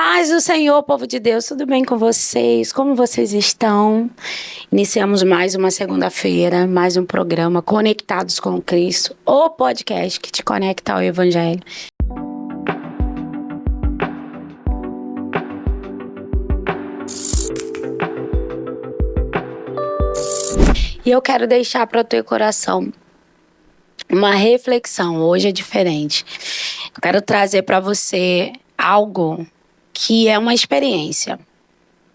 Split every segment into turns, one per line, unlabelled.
Paz do Senhor, povo de Deus, tudo bem com vocês? Como vocês estão? Iniciamos mais uma segunda-feira, mais um programa Conectados com Cristo, o podcast que te conecta ao Evangelho. E eu quero deixar para o teu coração uma reflexão. Hoje é diferente. Eu quero trazer para você algo que é uma experiência.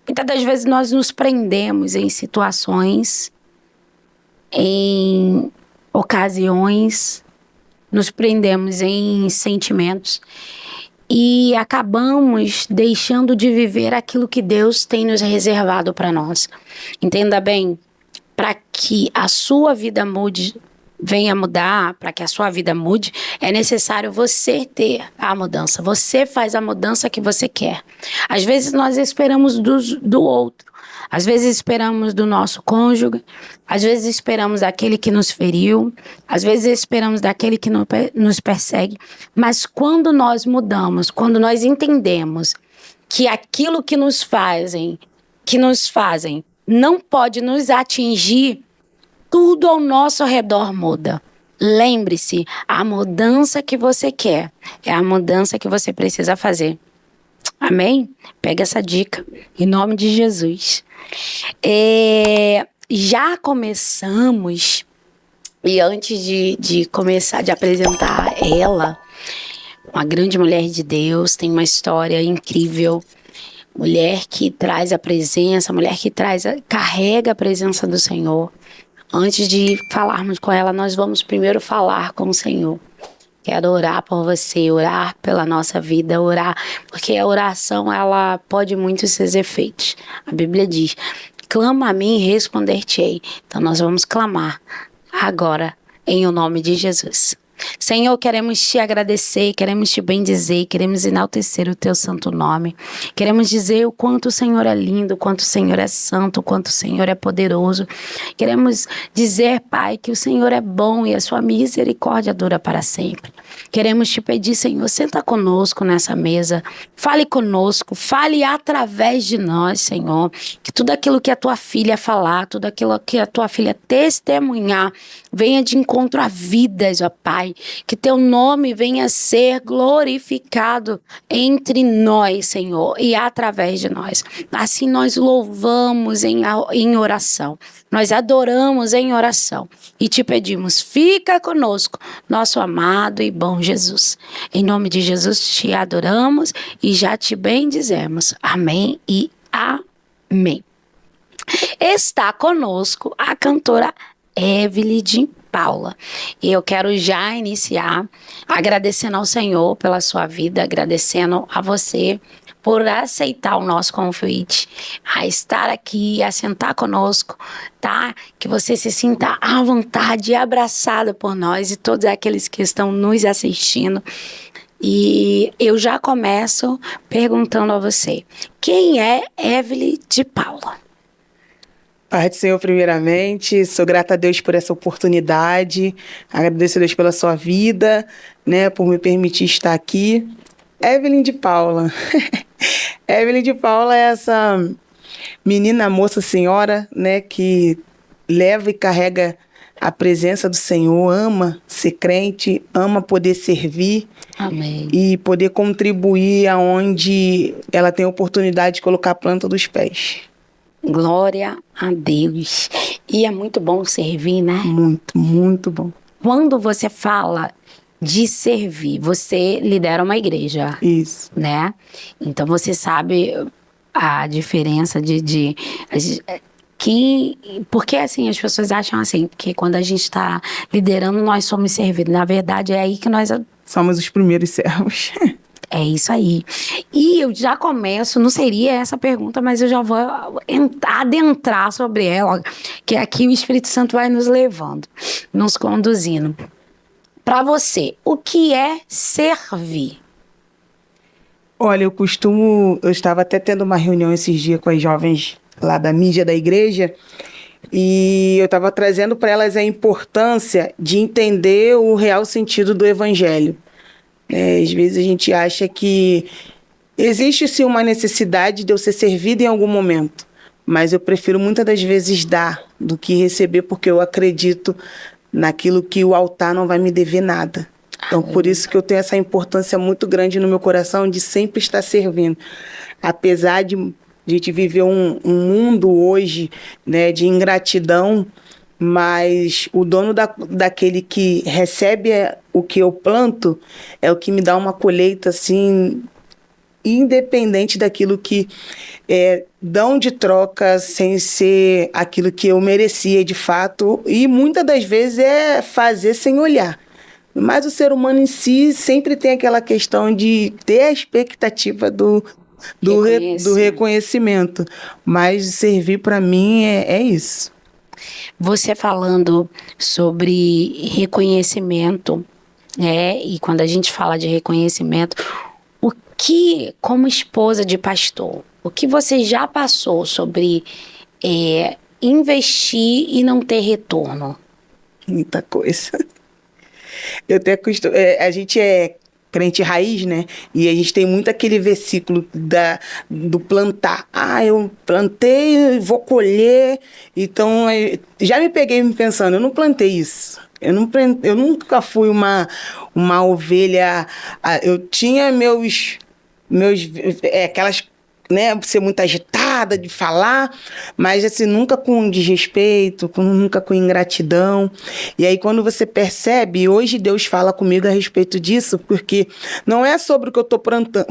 Muitas das vezes nós nos prendemos em situações, em ocasiões, nos prendemos em sentimentos e acabamos deixando de viver aquilo que Deus tem nos reservado para nós. Entenda bem, para que a sua vida venha mudar, para que a sua vida mude, é necessário você ter a mudança. Você faz a mudança que você quer. Às vezes nós esperamos do outro. Às vezes esperamos do nosso cônjuge. Às vezes esperamos daquele que nos feriu. Às vezes esperamos daquele que nos persegue. Mas quando nós mudamos, quando nós entendemos que aquilo que nos fazem não pode nos atingir, tudo ao nosso redor muda. Lembre-se, a mudança que você quer é a mudança que você precisa fazer. Amém? Pega essa dica, em nome de Jesus. Já começamos, e antes de começar, de apresentar ela, uma grande mulher de Deus, tem uma história incrível. Mulher que traz a presença, mulher que carrega a presença do Senhor. Antes de falarmos com ela, nós vamos primeiro falar com o Senhor. Quero orar por você, orar pela nossa vida, orar, porque a oração, ela pode muito seus efeitos. A Bíblia diz, clama a mim e responder-te-ei. Então nós vamos clamar agora, em o nome de Jesus. Senhor, queremos te agradecer, queremos te bendizer, queremos enaltecer o teu santo nome. Queremos dizer o quanto o Senhor é lindo, o quanto o Senhor é santo, o quanto o Senhor é poderoso. Queremos dizer, Pai, que o Senhor é bom e a sua misericórdia dura para sempre. Queremos te pedir, Senhor, senta conosco nessa mesa, fale conosco, fale através de nós, Senhor, que tudo aquilo que a tua filha falar, tudo aquilo que a tua filha testemunhar, venha de encontro a vidas, ó Pai, que teu nome venha a ser glorificado entre nós, Senhor, e através de nós. Assim nós louvamos em oração, nós adoramos em oração e te pedimos, fica conosco, nosso amado e bom Jesus. Em nome de Jesus te adoramos e já te bendizemos. Amém e amém. Está conosco a cantora Evelyn de Paula. E eu quero já iniciar agradecendo ao Senhor pela sua vida, agradecendo a você por aceitar o nosso convite, a estar aqui, a sentar conosco, tá? Que você se sinta à vontade e abraçado por nós e todos aqueles que estão nos assistindo. E eu já começo perguntando a você, quem é Evelyn de Paula?
Pai do Senhor, primeiramente, sou grata a Deus por essa oportunidade, agradeço a Deus pela sua vida, né, por me permitir estar aqui. Evelyn de Paula. Evelyn de Paula é essa menina, moça, senhora, né, que leva e carrega a presença do Senhor, ama ser crente, ama poder servir.
Amém.
E poder contribuir aonde ela tem a oportunidade de colocar a planta dos pés.
Glória a Deus. E é muito bom servir, né?
Muito, muito bom.
Quando você fala de servir, você lidera uma igreja.
Isso.
Né? Então você sabe a diferença porque assim, as pessoas acham assim, que quando a gente está liderando, nós somos servidos. Na verdade, é aí que nós
somos os primeiros servos.
É isso aí. E eu já começo, não seria essa pergunta, mas eu já vou adentrar sobre ela, que aqui o Espírito Santo vai nos levando, nos conduzindo. Para você, o que é servir?
Olha, eu estava até tendo uma reunião esses dias com as jovens lá da mídia da igreja, e eu estava trazendo para elas a importância de entender o real sentido do evangelho. Às vezes a gente acha que Existe sim uma necessidade de eu ser servida em algum momento, mas eu prefiro muitas das vezes dar do que receber, porque eu acredito naquilo que o altar não vai me dever nada. Então, por isso que eu tenho essa importância muito grande no meu coração de sempre estar servindo. Apesar de a gente viver um mundo hoje, né, de ingratidão, mas o dono daquele que recebe o que eu planto é o que me dá uma colheita assim, independente daquilo que dão de troca, sem ser aquilo que eu merecia de fato, e muitas das vezes é fazer sem olhar. Mas o ser humano em si sempre tem aquela questão de ter a expectativa do reconhecimento. Mas servir para mim é isso.
Você falando sobre reconhecimento, né? E quando a gente fala de reconhecimento, o que, como esposa de pastor, o que você já passou sobre investir e não ter retorno?
Muita coisa. Eu até a gente é crente raiz, né? E a gente tem muito aquele versículo do plantar. Eu plantei, vou colher. Então, já me peguei pensando, eu não plantei isso. Eu nunca fui uma ovelha. Eu tinha aquelas, né, ser muito agitada de falar, mas assim, nunca com desrespeito, nunca com ingratidão. E aí quando você percebe, hoje Deus fala comigo a respeito disso, porque não é sobre o que eu estou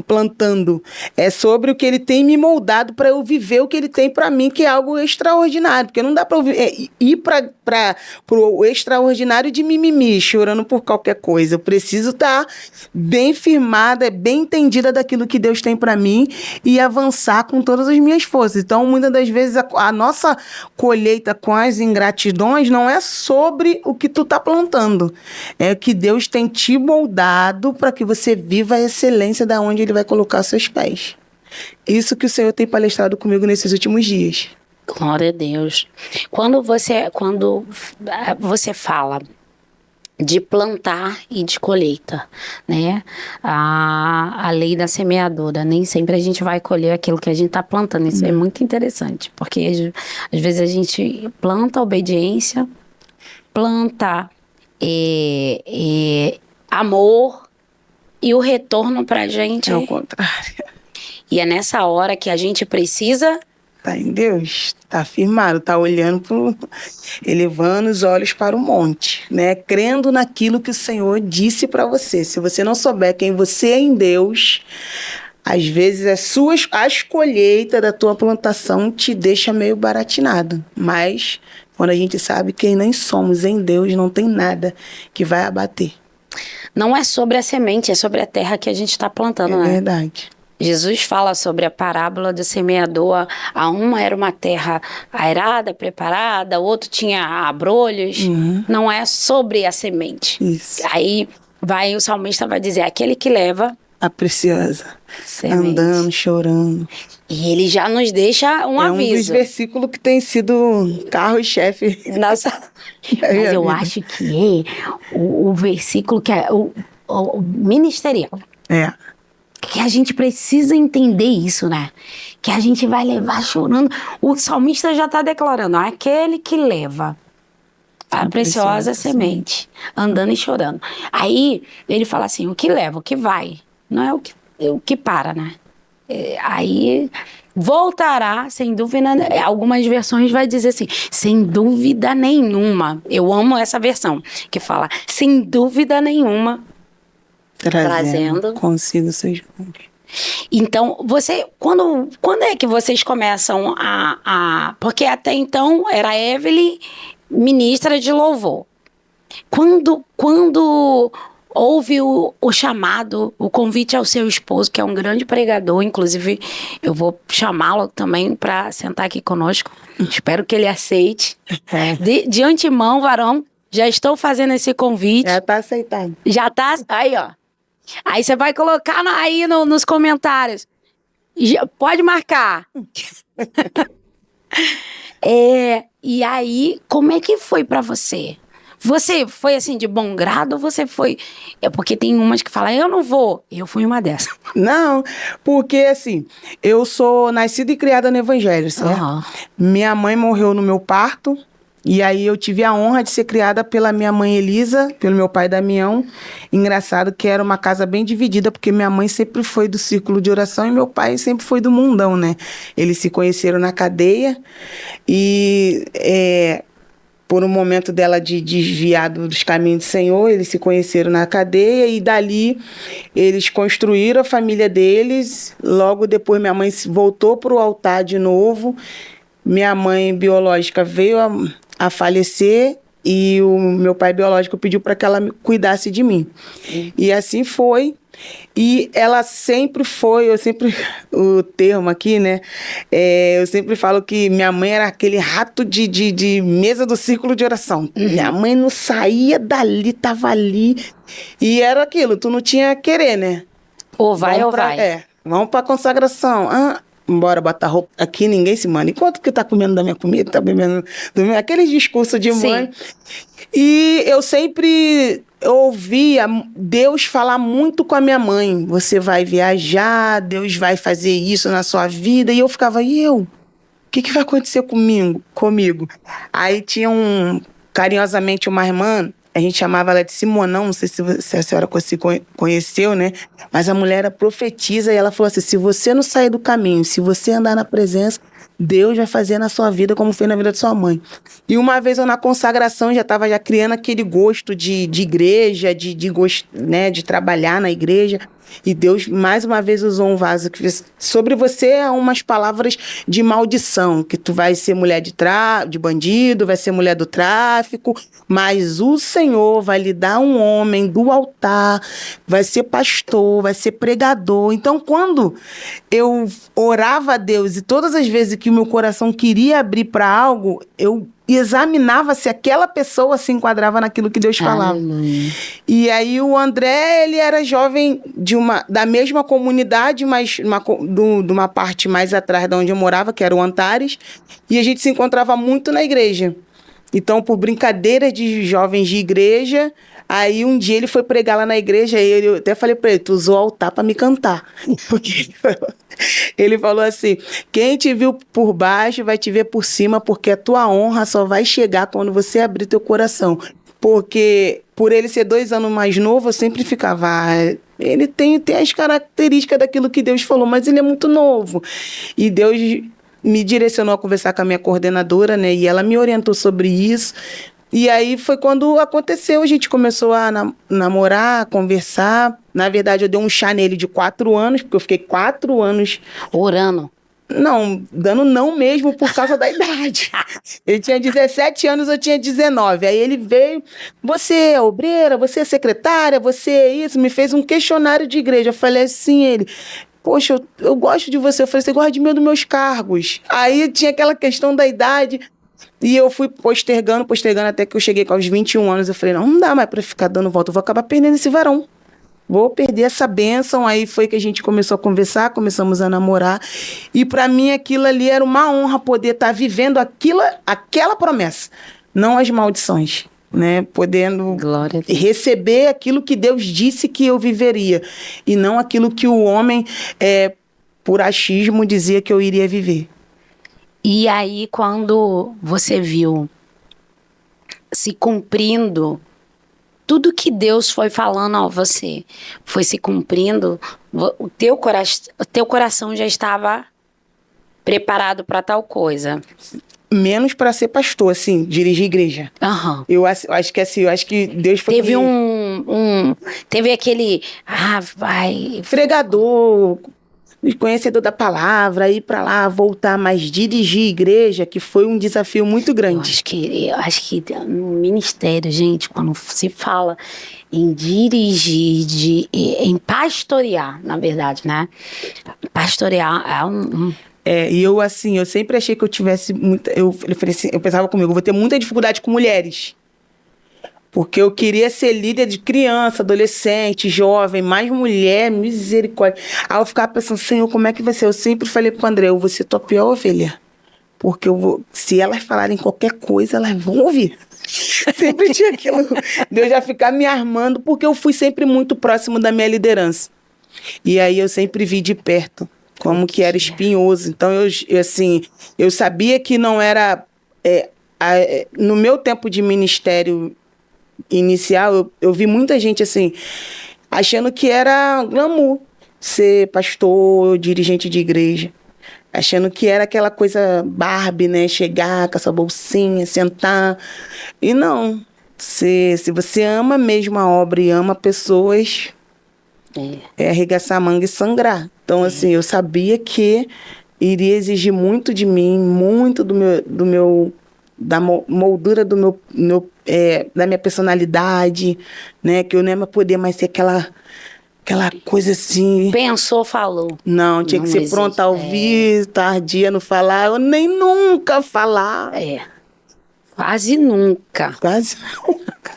plantando, é sobre o que Ele tem me moldado para eu viver o que Ele tem para mim, que é algo extraordinário, porque não dá para ir para o extraordinário de mimimi, chorando por qualquer coisa. Eu preciso estar bem firmada, bem entendida daquilo que Deus tem para mim e avançar com todas as minhas forças. Então, muitas das vezes, a nossa colheita com as ingratidões não é sobre o que tu está plantando. É o que Deus tem te moldado para que você viva a excelência da onde Ele vai colocar seus pés. Isso que o Senhor tem palestrado comigo nesses últimos dias.
Glória a Deus. Quando você fala de plantar e de colheita, né? A lei da semeadura, nem sempre a gente vai colher aquilo que a gente está plantando. Isso é muito interessante, porque às vezes a gente planta obediência, planta amor, e o retorno pra gente
é o contrário.
E é nessa hora que a gente precisa
tá em Deus, tá firmado, tá olhando elevando os olhos para o monte, né? Crendo naquilo que o Senhor disse para você. Se você não souber quem você é em Deus, às vezes as colheitas da tua plantação te deixa meio baratinado. Mas quando a gente sabe quem nem somos em Deus, não tem nada que vai abater.
Não é sobre a semente, é sobre a terra que a gente está plantando, né?
É verdade.
Jesus fala sobre a parábola do semeador. A uma era uma terra aerada, preparada, o outro tinha abrolhos. Não é sobre a semente.
Isso.
Aí o salmista vai dizer, aquele que leva
a preciosa,
semente.
Andando, chorando.
E ele já nos deixa um aviso.
É um dos versículos que tem sido carro-chefe.
Nossa. Mas eu acho que é o versículo que é o ministerial.
É.
Que a gente precisa entender isso, né? Que a gente vai levar chorando. O salmista já está declarando, aquele que leva a preciosa semente, andando e chorando. Aí ele fala assim, o que leva, o que vai, não é o que para, né? Aí voltará, sem dúvida, algumas versões vai dizer assim, sem dúvida nenhuma. Eu amo essa versão, que fala, sem dúvida nenhuma, trazendo
consigo seus bons.
Então, quando é que vocês começam porque até então era Evelyn, ministra de louvor. Quando houve o chamado, o convite ao seu esposo, que é um grande pregador, inclusive eu vou chamá-lo também para sentar aqui conosco, espero que ele aceite. De antemão, varão, já estou fazendo esse convite.
Já está aceitado.
Já está, aí ó. Aí você vai colocar aí nos comentários. Pode marcar. E aí, como é que foi para você? Você foi assim de bom grado ou você foi... É porque tem umas que falam, eu não vou. Eu fui uma dessas.
Não, porque assim, eu sou nascida e criada no Evangelho, certo?
Aham.
Minha mãe morreu no meu parto, e aí eu tive a honra de ser criada pela minha mãe Elisa, pelo meu pai Damião. Engraçado que era uma casa bem dividida, porque minha mãe sempre foi do círculo de oração e meu pai sempre foi do mundão, né? Eles se conheceram na cadeia e... por um momento dela de desviar dos caminhos do Senhor, eles se conheceram na cadeia e dali eles construíram a família deles. Logo depois minha mãe voltou para o altar de novo. Minha mãe biológica veio a falecer e o meu pai biológico pediu para que ela cuidasse de mim. E assim foi. E ela sempre foi, o termo aqui, né? Eu sempre falo que minha mãe era aquele rato de mesa do círculo de oração. Minha mãe não saía dali, tava ali. E era aquilo, tu não tinha querer, né?
Ou vai ou vai.
Vamos pra consagração. Bora botar roupa aqui, ninguém se manda. Enquanto que tá comendo da minha comida, tá bebendo do meu... Aquele discurso de mãe. E eu sempre ouvia Deus falar muito com a minha mãe. Você vai viajar, Deus vai fazer isso na sua vida. E eu ficava, e eu? O que vai acontecer comigo? Aí tinha carinhosamente uma irmã, a gente chamava ela de Simonão, não sei se a senhora conheceu, né? Mas a mulher era profetisa e ela falou assim, se você não sair do caminho, se você andar na presença, Deus vai fazer na sua vida como fez na vida de sua mãe. E uma vez eu na consagração já estava criando aquele gosto de igreja, de gosto, né, de trabalhar na igreja. E Deus mais uma vez usou um vaso que fez sobre você umas palavras de maldição, que tu vai ser mulher de bandido, vai ser mulher do tráfico, mas o Senhor vai lhe dar um homem do altar, vai ser pastor, vai ser pregador. Então quando eu orava a Deus e todas as vezes que o meu coração queria abrir para algo, eu examinava se aquela pessoa se enquadrava naquilo que Deus falava.
Aleluia.
E aí o André, ele era jovem da mesma comunidade, mas de uma parte mais atrás de onde eu morava, que era o Antares, e a gente se encontrava muito na igreja. Então, por brincadeira de jovens de igreja, aí um dia ele foi pregar lá na igreja, e eu até falei para ele, tu usou o altar para me cantar. Porque ele falou assim, quem te viu por baixo vai te ver por cima, porque a tua honra só vai chegar quando você abrir teu coração. Porque por ele ser 2 anos mais novo, eu sempre ficava, ele tem as características daquilo que Deus falou, mas ele é muito novo. E Deus me direcionou a conversar com a minha coordenadora, né? E ela me orientou sobre isso. E aí foi quando aconteceu, a gente começou a namorar, a conversar. Na verdade, eu dei um chá nele de 4 anos, porque eu fiquei 4 anos...
Orando.
Não, dando não mesmo por causa da idade. Ele tinha 17 anos, eu tinha 19. Aí ele veio, você é obreira, você é secretária, você é isso, me fez um questionário de igreja. Eu falei assim, ele... Poxa, eu gosto de você. Eu falei, você gosta de mim ou dos meus cargos? Aí tinha aquela questão da idade... E eu fui postergando, até que eu cheguei aos 21 anos. Eu falei, não dá mais pra ficar dando volta, eu vou acabar perdendo esse varão. Vou perder essa bênção. Aí foi que a gente começou a conversar, começamos a namorar. E para mim aquilo ali era uma honra poder estar vivendo aquela promessa, não as maldições, né? Podendo receber aquilo que Deus disse que eu viveria e não aquilo que o homem, por achismo, dizia que eu iria viver.
E aí, quando você viu se cumprindo, tudo que Deus foi falando a você foi se cumprindo, o teu coração já estava preparado para tal coisa.
Menos para ser pastor, assim, dirigir igreja.
Uhum.
Eu acho que assim, eu acho que Deus foi...
Teve teve aquele... vai...
Pregador... conhecedor da palavra, ir para lá, voltar, mas dirigir igreja, que foi um desafio muito grande.
Eu acho que no ministério, gente, quando se fala em dirigir, em pastorear, na verdade, né? Pastorear é
e eu, assim, eu sempre achei que eu tivesse muita... Eu pensava comigo, eu vou ter muita dificuldade com mulheres. Porque eu queria ser líder de criança, adolescente, jovem, mais mulher, misericórdia. Aí eu ficava pensando, Senhor, como é que vai ser? Eu sempre falei pro André, eu vou ser tua pior ovelha. porque se elas falarem qualquer coisa, elas vão ouvir. Sempre tinha aquilo de eu já ficar me armando, porque eu fui sempre muito próximo da minha liderança. E aí eu sempre vi de perto como que era espinhoso. Então, eu sabia que não era... no meu tempo de ministério inicial, eu vi muita gente assim, achando que era glamour ser pastor, dirigente de igreja. Achando que era aquela coisa Barbie, né? Chegar com essa bolsinha, sentar. E não. Se você ama mesmo a obra e ama pessoas, é arregaçar a manga e sangrar. Então, assim, eu sabia que iria exigir muito de mim, muito da moldura da minha personalidade, né? Que eu não ia poder mais ser aquela coisa assim...
Pensou, falou.
Não, tinha que ser pronta a ouvir, tardia no falar, eu nem nunca falar.
Quase nunca.
Quase nunca.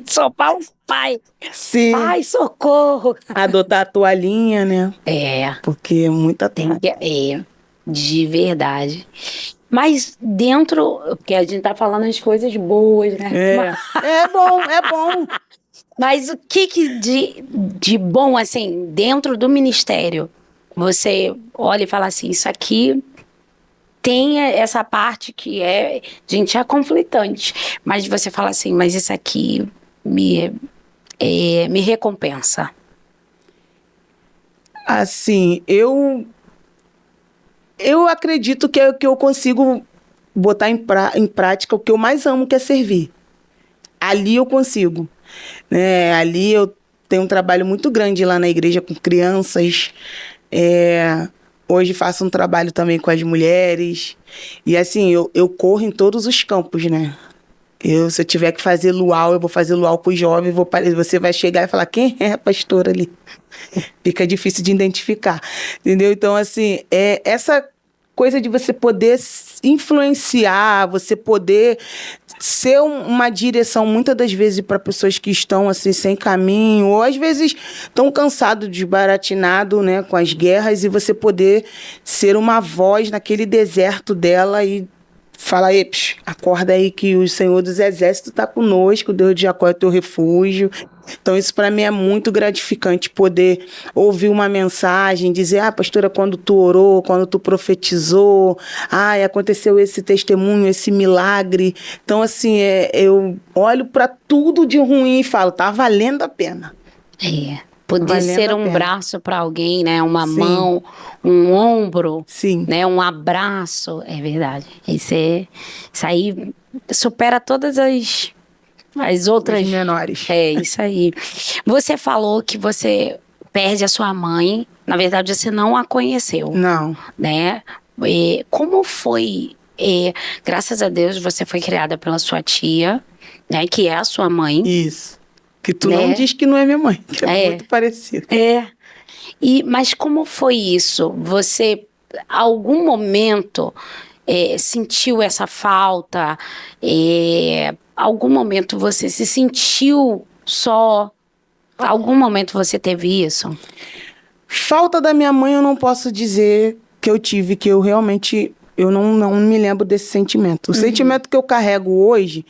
Só para o pai.
Sim.
Pai, socorro.
Adotar a toalhinha, né? Porque muita
tem que, de verdade. Mas dentro, porque a gente tá falando as coisas boas, né?
É bom.
Mas o que de bom, assim, dentro do ministério, você olha e fala assim, isso aqui tem essa parte que gente, é conflitante, mas você fala assim, mas isso aqui me recompensa.
Assim, eu acredito que eu consigo botar em prática o que eu mais amo, que é servir. Ali eu consigo. Ali eu tenho um trabalho muito grande lá na igreja com crianças. Hoje faço um trabalho também com as mulheres. E assim, eu corro em todos os campos, né? Se eu tiver que fazer luau, eu vou fazer luau com os jovens. Você vai chegar e falar, quem é a pastora ali? Fica difícil de identificar, entendeu? Então, assim, essa coisa de você poder influenciar, você poder ser uma direção, muitas das vezes, para pessoas que estão assim, sem caminho, ou às vezes estão cansados, desbaratinados, né, com as guerras, e você poder ser uma voz naquele deserto dela e falar, acorda aí que o Senhor dos Exércitos está conosco, o Deus de Jacó é teu refúgio. Então, isso para mim é muito gratificante, poder ouvir uma mensagem, dizer, pastora, quando tu orou, quando tu profetizou, aconteceu esse testemunho, esse milagre. Então, assim, eu olho para tudo de ruim e falo, tá valendo a pena.
Poder ser um braço para alguém, né? Uma mão, um ombro, né? Um abraço. É verdade. Isso aí supera todas as outras...
As menores.
Isso aí. Você falou que você perde a sua mãe. Na verdade, você não a conheceu.
Não.
Né? Como foi? Graças a Deus, você foi criada pela sua tia, né? Que é a sua mãe.
Isso. Que tu não diz que não é minha mãe, que é muito parecido.
Mas como foi isso? Você, algum momento, sentiu essa falta? Algum momento você se sentiu só? Algum momento você teve isso?
Falta da minha mãe eu não posso dizer que eu tive, que eu realmente... Eu não me lembro desse sentimento. O sentimento que eu carrego hoje...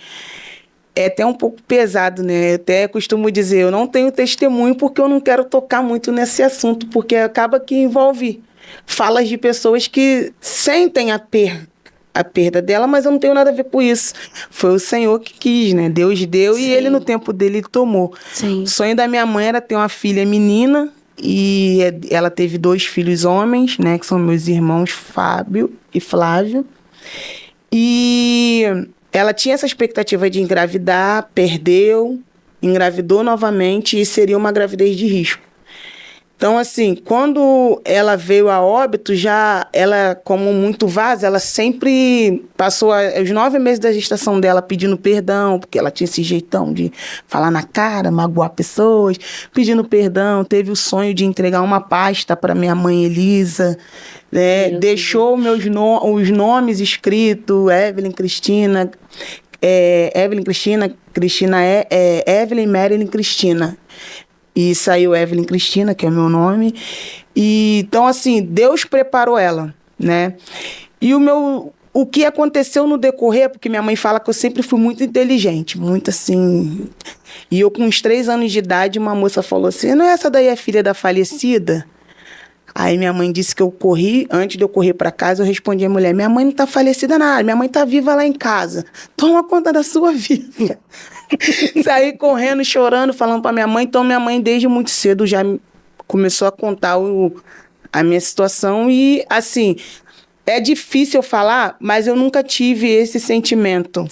é até um pouco pesado, né? Eu até costumo dizer, eu não tenho testemunho porque eu não quero tocar muito nesse assunto, porque acaba que envolve falas de pessoas que sentem a perda dela, mas eu não tenho nada a ver com isso. Foi o Senhor que quis, né? Deus deu e Ele, no tempo dele, tomou. O sonho da minha mãe era ter uma filha menina e ela teve 2 filhos homens, né? Que são meus irmãos Fábio e Flávio. E... ela tinha essa expectativa de engravidar, perdeu, engravidou novamente e seria uma gravidez de risco. Então, assim, quando ela veio a óbito, ela, como muito vaza, ela sempre passou os 9 meses da gestação dela pedindo perdão, porque ela tinha esse jeitão de falar na cara, magoar pessoas, pedindo perdão, teve o sonho de entregar uma pasta para minha mãe Elisa, né? Deixou os nomes escritos, Evelyn Cristina, Evelyn Marilyn Cristina. E saiu Evelyn Cristina, que é meu nome. E, então, assim, Deus preparou ela, né? E o meu o que aconteceu no decorrer, porque minha mãe fala que eu sempre fui muito inteligente, muito assim. E eu, com uns 3 anos de idade, uma moça falou assim: não, essa daí é filha da falecida? Aí minha mãe disse que eu corri, antes de eu correr para casa, eu respondi à mulher: minha mãe não tá falecida nada, minha mãe tá viva lá em casa. Toma conta da sua vida. Saí correndo, chorando, falando para minha mãe. Então minha mãe, desde muito cedo, já começou a contar a minha situação. E, assim, é difícil eu falar, mas eu nunca tive esse sentimento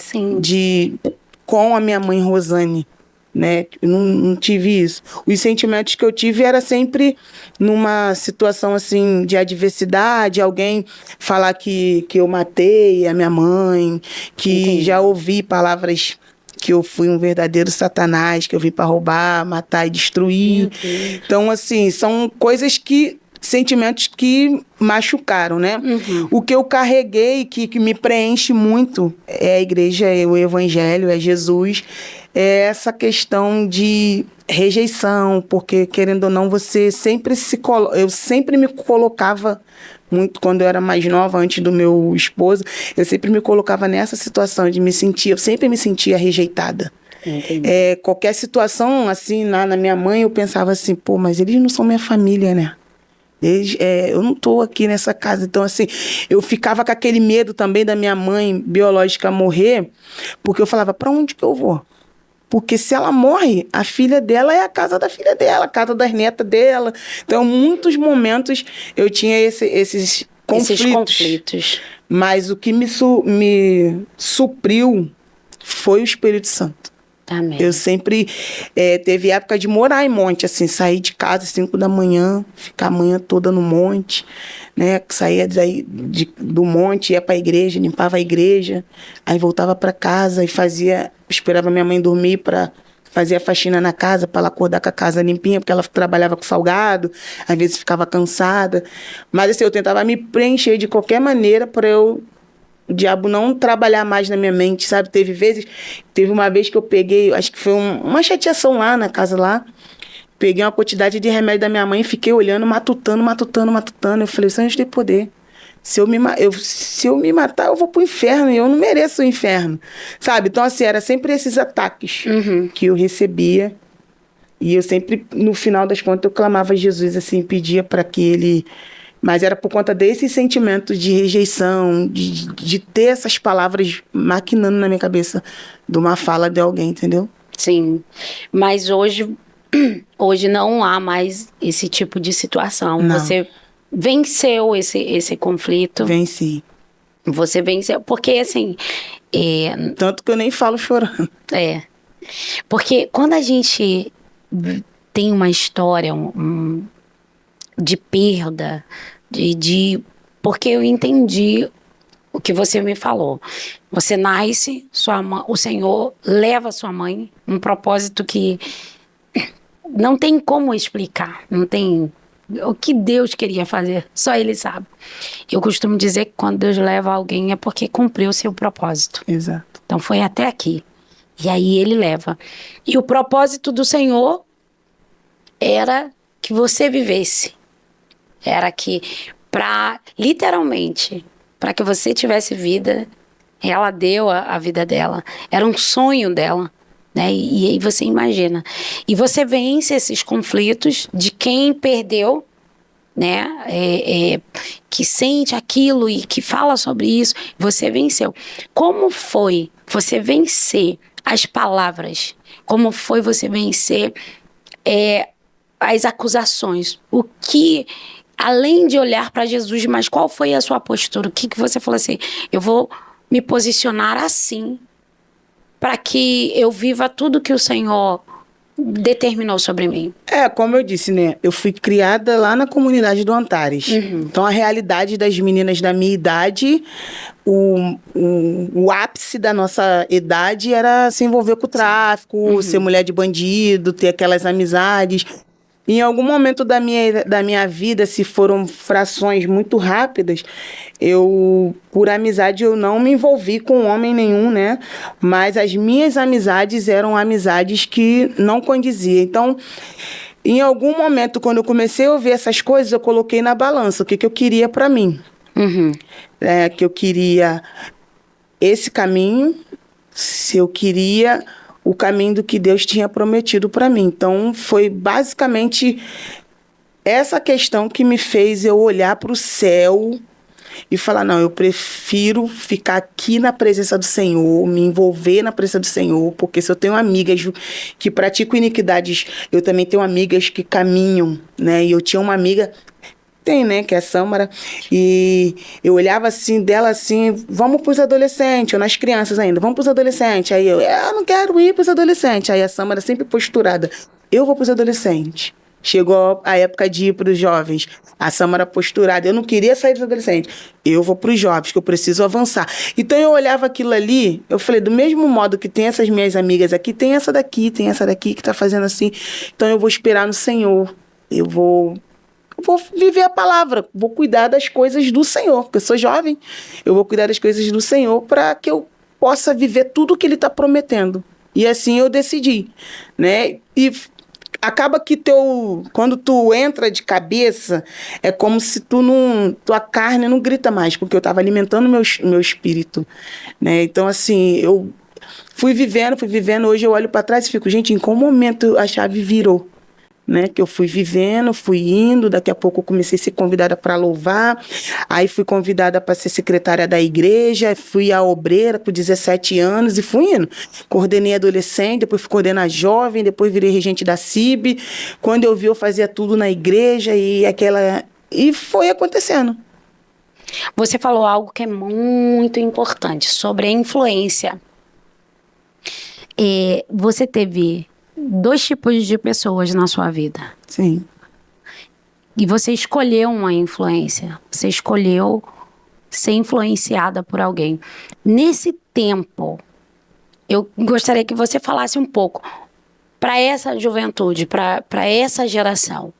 com a minha mãe Rosane, né? Eu não tive isso. Os sentimentos que eu tive era sempre numa situação assim de adversidade, alguém falar que eu matei a minha mãe, que já ouvi palavras que eu fui um verdadeiro satanás, que eu vim para roubar, matar e destruir. Então, assim, são coisas sentimentos que machucaram, né? O que eu carreguei, que me preenche muito, é a igreja, é o evangelho, é Jesus, é essa questão de rejeição, porque, querendo ou não, você sempre eu sempre me colocava muito, quando eu era mais nova, antes do meu esposo, eu sempre me colocava nessa situação de eu sempre me sentia rejeitada. Qualquer situação, assim, na minha mãe, eu pensava assim, pô, mas eles não são minha família, né? Eu não estou aqui nessa casa. Então, assim, eu ficava com aquele medo também da minha mãe biológica morrer, porque eu falava, para onde que eu vou? Porque se ela morre, a filha dela é a casa da filha dela, a casa das netas dela. Então, muitos momentos eu tinha esses conflitos. Mas o que me supriu foi o Espírito Santo.
Amém.
Eu sempre teve época de morar em monte, assim, sair de casa às 5 da manhã, ficar a manhã toda no monte, né? Saía do monte, ia para a igreja, limpava a igreja, aí voltava para casa e esperava minha mãe dormir para fazer a faxina na casa, para ela acordar com a casa limpinha, porque ela trabalhava com salgado, às vezes ficava cansada. Mas assim, eu tentava me preencher de qualquer maneira para o diabo não trabalhar mais na minha mente, sabe? Teve uma vez que eu peguei, acho que foi uma chateação lá na casa lá, peguei uma quantidade de remédio da minha mãe e fiquei olhando, matutando. Eu falei, Senhor, tem poder. Se eu me matar, eu vou pro inferno, e eu não mereço o inferno, sabe? Então, assim, era sempre esses ataques que eu recebia, e eu sempre, no final das contas, eu clamava a Jesus, assim, pedia para que ele... Mas era por conta desse sentimento de rejeição, de ter essas palavras maquinando na minha cabeça de uma fala de alguém, entendeu?
Sim, mas hoje não há mais esse tipo de situação.
Não.
Você venceu esse conflito.
Venci.
Você venceu, porque assim...
Tanto que eu nem falo chorando.
Porque quando a gente tem uma história de perda, porque eu entendi o que você me falou. Você nasce, o Senhor leva sua mãe, um propósito que não tem como explicar, não tem o que Deus queria fazer, só Ele sabe. Eu costumo dizer que quando Deus leva alguém é porque cumpriu o seu propósito.
Exato.
Então foi até aqui, e aí Ele leva. E o propósito do Senhor era que você vivesse. Era que, literalmente, para que você tivesse vida, ela deu a vida dela. Era um sonho dela, né? E aí você imagina. E você vence esses conflitos de quem perdeu, né? Que sente aquilo e que fala sobre isso. Você venceu. Como foi você vencer as palavras? Como foi você vencer as acusações? O que... Além de olhar para Jesus, mas qual foi a sua postura? O que você falou assim? Eu vou me posicionar assim para que eu viva tudo que o Senhor determinou sobre mim.
Como eu disse, né? Eu fui criada lá na comunidade do Antares. Então, a realidade das meninas da minha idade, o ápice da nossa idade era se envolver com o tráfico, ser mulher de bandido, ter aquelas amizades... Em algum momento da minha vida, se foram frações muito rápidas, por amizade, eu não me envolvi com homem nenhum, né? Mas as minhas amizades eram amizades que não condiziam. Então, em algum momento, quando eu comecei a ouvir essas coisas, eu coloquei na balança o que eu queria para mim. Que eu queria esse caminho, se eu queria o caminho do que Deus tinha prometido para mim. Então, foi basicamente essa questão que me fez eu olhar para o céu e falar, não, eu prefiro ficar aqui na presença do Senhor, me envolver na presença do Senhor, porque se eu tenho amigas que praticam iniquidades, eu também tenho amigas que caminham, né? E eu tinha uma amiga, que é a Sâmara, e eu olhava assim, dela assim, vamos pros adolescentes, ou nas crianças ainda, vamos pros adolescentes. Aí eu não quero ir pros adolescentes. Aí a Sâmara sempre posturada, eu vou pros adolescentes. Chegou a época de ir para os jovens. A Sâmara posturada. Eu não queria sair dos adolescentes. Eu vou para os jovens, que eu preciso avançar. Então eu olhava aquilo ali, eu falei, do mesmo modo que tem essas minhas amigas aqui, tem essa daqui que está fazendo assim. Então eu vou esperar no Senhor. Eu vou viver a palavra. Vou cuidar das coisas do Senhor. Porque eu sou jovem. Eu vou cuidar das coisas do Senhor para que eu possa viver tudo o que Ele está prometendo. E assim eu decidi, né? E acaba que quando tu entra de cabeça, é como se tua carne não grita mais, porque eu estava alimentando meu espírito, né? Então, assim, eu fui vivendo, hoje eu olho para trás e fico, gente, em qual momento a chave virou? Né, que eu fui vivendo, fui indo, daqui a pouco eu comecei a ser convidada para louvar, aí fui convidada para ser secretária da igreja, fui a obreira por 17 anos e fui indo. Coordenei adolescente, depois fui coordenar jovem, depois virei regente da CIB. Quando eu vi, eu fazia tudo na igreja e foi acontecendo.
Você falou algo que é muito importante sobre a influência. Você teve 2 tipos de pessoas na sua vida.
Sim.
E você escolheu uma influência. Você escolheu ser influenciada por alguém. Nesse tempo, eu gostaria que você falasse um pouco para essa juventude, para essa geração,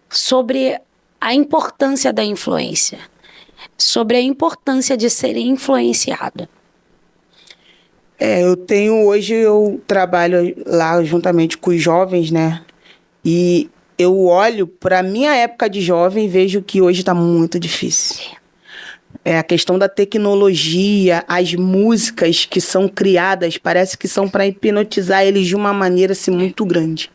sobre a importância da influência, sobre a importância de ser influenciada.
Hoje eu trabalho lá juntamente com os jovens, né? E eu olho para a minha época de jovem e vejo que hoje está muito difícil. A questão da tecnologia, as músicas que são criadas, parece que são para hipnotizar eles de uma maneira assim, muito grande.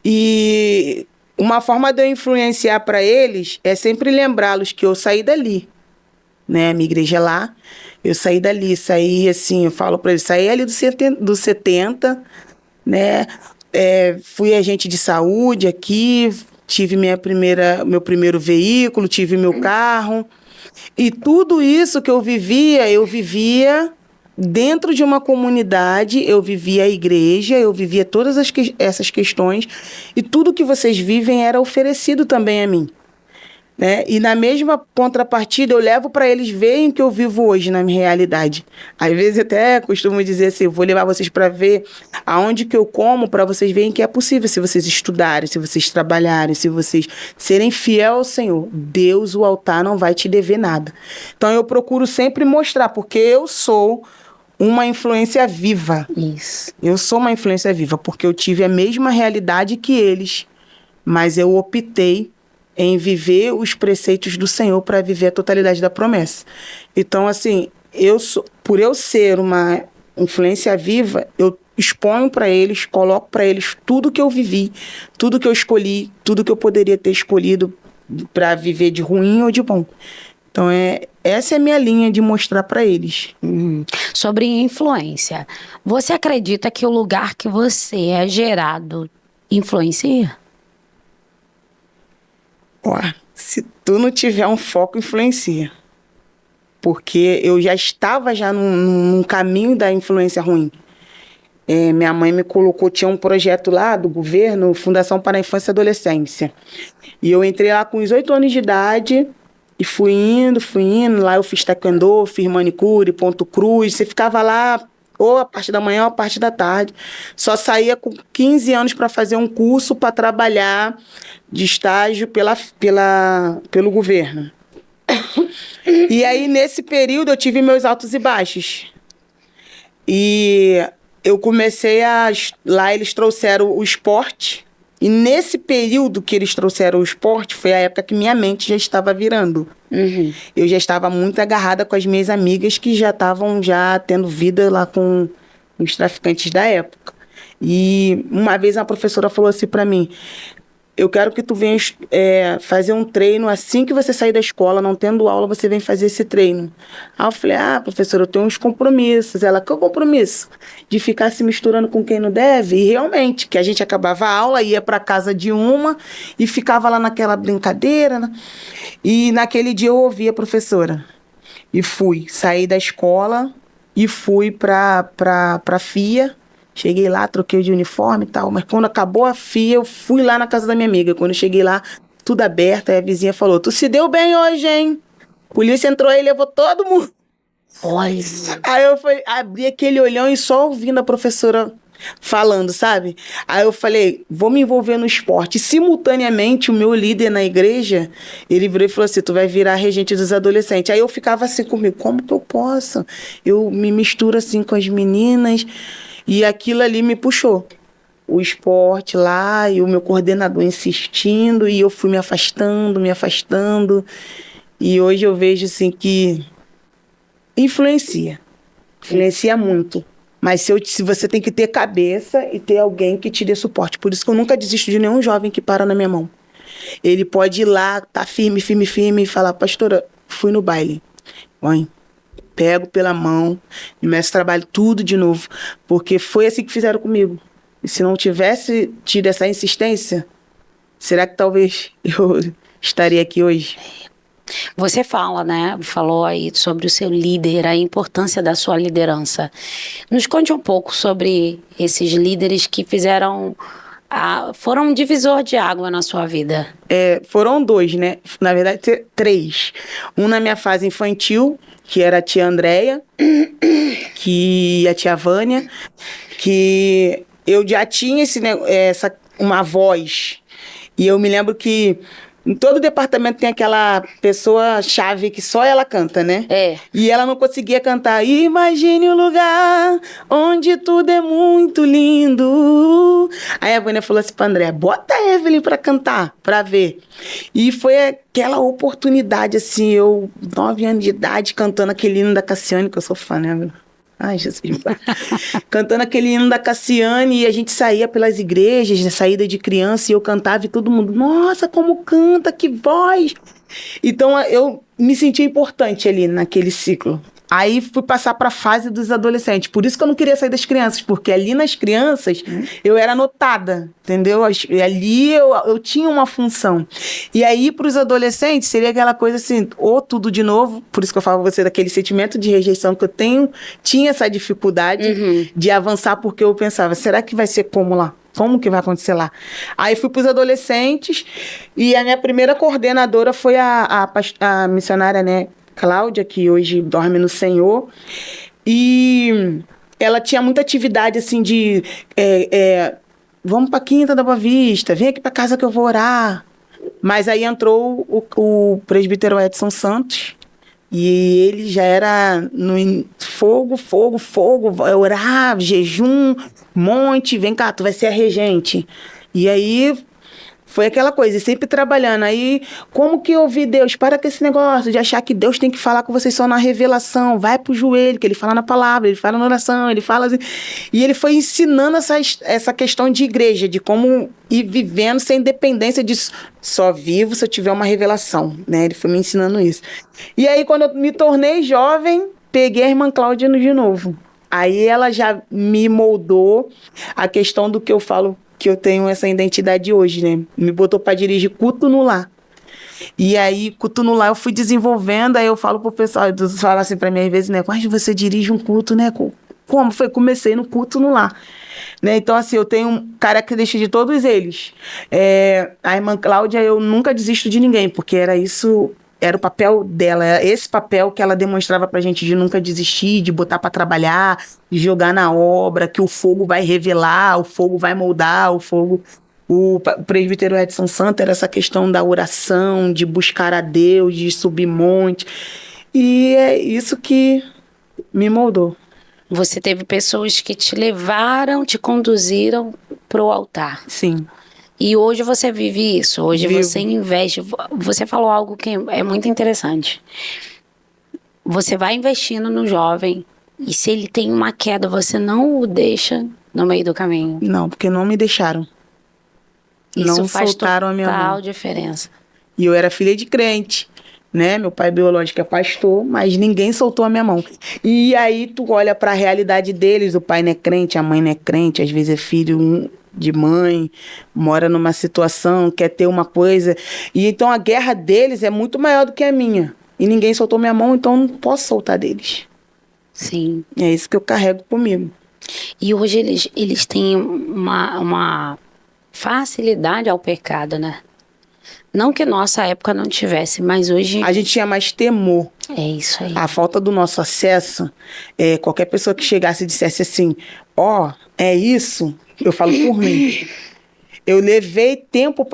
E uma forma de eu influenciar para eles é sempre lembrá-los que eu saí dali, né? A minha igreja é lá. Eu saí dali, assim, eu falo para eles, saí ali do 70, né? Fui agente de saúde aqui, tive meu primeiro veículo, tive meu carro. E tudo isso que eu vivia dentro de uma comunidade, eu vivia a igreja, eu vivia todas essas questões. E tudo que vocês vivem era oferecido também a mim. Né? E na mesma contrapartida, eu levo para eles verem o que eu vivo hoje na minha realidade. Às vezes até costumo dizer assim, vou levar vocês para ver aonde que eu como, para vocês verem que é possível, se vocês estudarem, se vocês trabalharem, se vocês serem fiel ao Senhor. Deus, o altar, não vai te dever nada. Então eu procuro sempre mostrar, porque eu sou uma influência viva.
Isso.
Eu sou uma influência viva, porque eu tive a mesma realidade que eles, mas eu optei em viver os preceitos do Senhor para viver a totalidade da promessa. Então, assim, por eu ser uma influência viva, eu exponho para eles, coloco para eles tudo que eu vivi, tudo que eu escolhi, tudo que eu poderia ter escolhido para viver de ruim ou de bom. Então, essa é a minha linha de mostrar para eles.
Sobre influência, você acredita que o lugar que você é gerado influencia?
Se tu não tiver um foco, influencia. Porque eu já estava num caminho da influência ruim. Minha mãe me colocou, tinha um projeto lá do governo, Fundação para a Infância e Adolescência. E eu entrei lá com os 8 anos de idade e fui indo. Lá eu fiz taekwondo, fiz manicure, ponto cruz. Você ficava lá ou a parte da manhã ou a parte da tarde. Só saía com 15 anos para fazer um curso para trabalhar de estágio pelo governo. E aí, nesse período, eu tive meus altos e baixos. E eu comecei lá eles trouxeram o esporte. E nesse período que eles trouxeram o esporte, foi a época que minha mente já estava virando. Eu já estava muito agarrada com as minhas amigas que já estavam tendo vida lá com os traficantes da época. E uma vez uma professora falou assim para mim: eu quero que tu venha fazer um treino assim que você sair da escola, não tendo aula, você vem fazer esse treino. Aí eu falei: professora, eu tenho uns compromissos. Ela: que compromisso? De ficar se misturando com quem não deve? E realmente, que a gente acabava a aula, ia para casa de uma e ficava lá naquela brincadeira, né? E naquele dia eu ouvi a professora. E saí da escola e fui pra FIA. Cheguei lá, troquei de uniforme e tal. Mas quando acabou a FIA, eu fui lá na casa da minha amiga. Quando eu cheguei lá, tudo aberto, aí a vizinha falou: tu se deu bem hoje, hein? A polícia entrou aí e levou todo mundo.
Olha.
Aí eu abri aquele olhão e só ouvindo a professora falando, sabe? Aí eu falei: vou me envolver no esporte. Simultaneamente, o meu líder na igreja, ele virou e falou assim: tu vai virar regente dos adolescentes. Aí eu ficava assim comigo: como que eu posso? Eu me misturo assim com as meninas. E aquilo ali me puxou. O esporte lá e o meu coordenador insistindo, e eu fui me afastando, me afastando. E hoje eu vejo assim que influencia muito. Mas se você tem que ter cabeça e ter alguém que te dê suporte. Por isso que eu nunca desisto de nenhum jovem que para na minha mão. Ele pode ir lá, tá firme, firme, firme, e falar: pastora, fui no baile. Mãe, pego pela mão, começo o trabalho tudo de novo. Porque foi assim que fizeram comigo. E se não tivesse tido essa insistência, será que talvez eu estaria aqui hoje?
Você falou aí sobre o seu líder, a importância da sua liderança. Nos conte um pouco sobre esses líderes que foram um divisor de água na sua vida.
Foram 2, né? Na verdade, 3. Um na minha fase infantil, que era a tia Andréia, e a tia Vânia, que eu já tinha uma voz. E eu me lembro que em todo departamento tem aquela pessoa-chave que só ela canta, né? E ela não conseguia cantar. Imagine um lugar onde tudo é muito lindo. Aí a Vânia falou assim pra André: bota a Evelyn pra cantar, pra ver. E foi aquela oportunidade, assim, eu, 9 anos de idade, cantando aquele hino da Cassiane, que eu sou fã, né? Ai, Jesus. Cantando aquele hino da Cassiane, e a gente saía pelas igrejas, na saída de criança, e eu cantava e todo mundo: nossa, como canta, que voz! Então eu me senti importante ali naquele ciclo. Aí fui passar para a fase dos adolescentes. Por isso que eu não queria sair das crianças, porque ali nas crianças eu era notada, entendeu? Ali eu tinha uma função. E aí para os adolescentes seria aquela coisa assim, ou tudo de novo, por isso que eu falo pra você daquele sentimento de rejeição que eu tenho, tinha essa dificuldade de avançar, porque eu pensava: será que vai ser como lá? Como que vai acontecer lá? Aí fui para os adolescentes e a minha primeira coordenadora foi a missionária, né, Cláudia, que hoje dorme no Senhor. E ela tinha muita atividade assim de vamos para Quinta da Boa Vista, vem aqui para casa que eu vou orar. Mas aí entrou o presbítero Edson Santos, e ele já era no fogo, orar, jejum, monte, vem cá, tu vai ser a regente. E aí foi aquela coisa, sempre trabalhando. Aí, como que eu ouvi Deus? Para com esse negócio de achar que Deus tem que falar com vocês só na revelação. Vai pro joelho, que ele fala na palavra, ele fala na oração, ele fala assim. E ele foi ensinando essa questão de igreja, de como ir vivendo sem dependência disso. Só vivo se eu tiver uma revelação, né? Ele foi me ensinando isso. E aí, quando eu me tornei jovem, peguei a irmã Cláudia de novo. Aí ela já me moldou a questão do que eu falo, que eu tenho essa identidade hoje, né? Me botou para dirigir culto no lar. E aí, culto no lar, eu fui desenvolvendo. Aí eu falo pro pessoal, eles falam assim pra mim às vezes, né? Mas você dirige um culto, né? Como? Comecei no culto no lar. Né? Então, assim, eu tenho características de todos eles. A irmã Cláudia, eu nunca desisto de ninguém, porque era isso... Era o papel dela, era esse papel que ela demonstrava pra gente, de nunca desistir, de botar pra trabalhar, de jogar na obra, que o fogo vai revelar, o fogo vai moldar, o fogo... O presbítero Edson Santos era essa questão da oração, de buscar a Deus, de subir monte. E é isso que me moldou.
Você teve pessoas que te levaram, te conduziram pro altar.
Sim.
E hoje você vive isso, hoje
Vivo.
você investe. Você falou algo que é muito interessante. Você vai investindo no jovem e se ele tem uma queda, você não o deixa no meio do caminho.
Não, porque não me deixaram.
Isso
Não
faz
soltaram a minha mão.
total diferença.
E eu era filha de crente, né? Meu pai biológico é pastor, mas ninguém soltou a minha mão. E aí tu olha para a realidade deles, o pai não é crente, a mãe não é crente, às vezes é filho de mãe, mora numa situação, quer ter uma coisa. E então a guerra deles é muito maior do que a minha. E ninguém soltou minha mão, então eu não posso soltar deles.
Sim.
É isso que eu carrego comigo.
E hoje eles têm uma facilidade ao pecado, né? Não que nossa época não tivesse, mas hoje
A gente tinha mais temor.
é isso aí.
A falta do nosso acesso, qualquer pessoa que chegasse e dissesse assim, é isso, eu falo por mim. Eu levei tempo,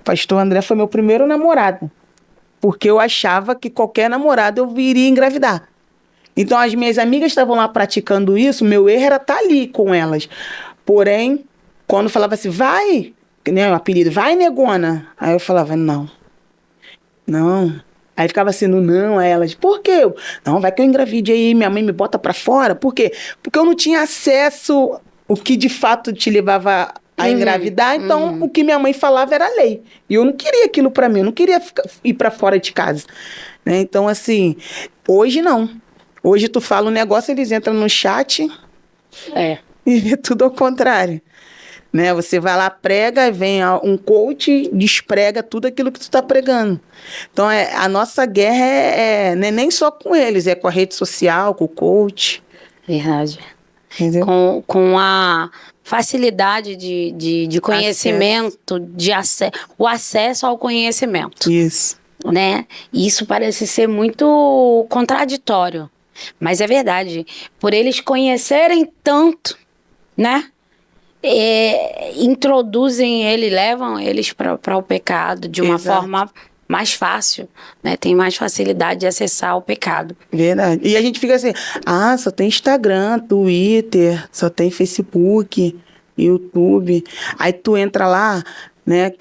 pastor André foi meu primeiro namorado, porque eu achava que qualquer namorado eu iria engravidar. Então as minhas amigas estavam lá praticando isso, meu erro era estar ali com elas. Porém, quando falava assim, vai, né, o apelido, vai negona, aí eu falava, não. Aí ficava assim, não, a elas, por quê? Não, vai que eu engravide aí, minha mãe me bota pra fora. Por quê? Porque eu não tinha acesso o que de fato te levava a engravidar, então o que minha mãe falava era lei. E eu não queria aquilo pra mim, eu não queria ir pra fora de casa. Né? Então, assim, hoje não. Hoje tu fala um negócio, eles entram no chat e vê tudo ao contrário. Né? Você vai lá, prega, vem um coach, desprega tudo aquilo que tu tá pregando. Então, a nossa guerra não é nem só com eles, é com a rede social, com o coach.
Verdade.
Entendeu?
Com a facilidade de conhecimento, o acesso ao conhecimento.
Isso.
Né? E isso parece ser muito contraditório. Mas é verdade. Por eles conhecerem tanto, né? Introduzem levam eles para o pecado de uma forma mais fácil, né? Tem mais facilidade de acessar o pecado.
Verdade. E a gente fica assim, só tem Instagram, Twitter, só tem Facebook, YouTube. Aí tu entra lá, né?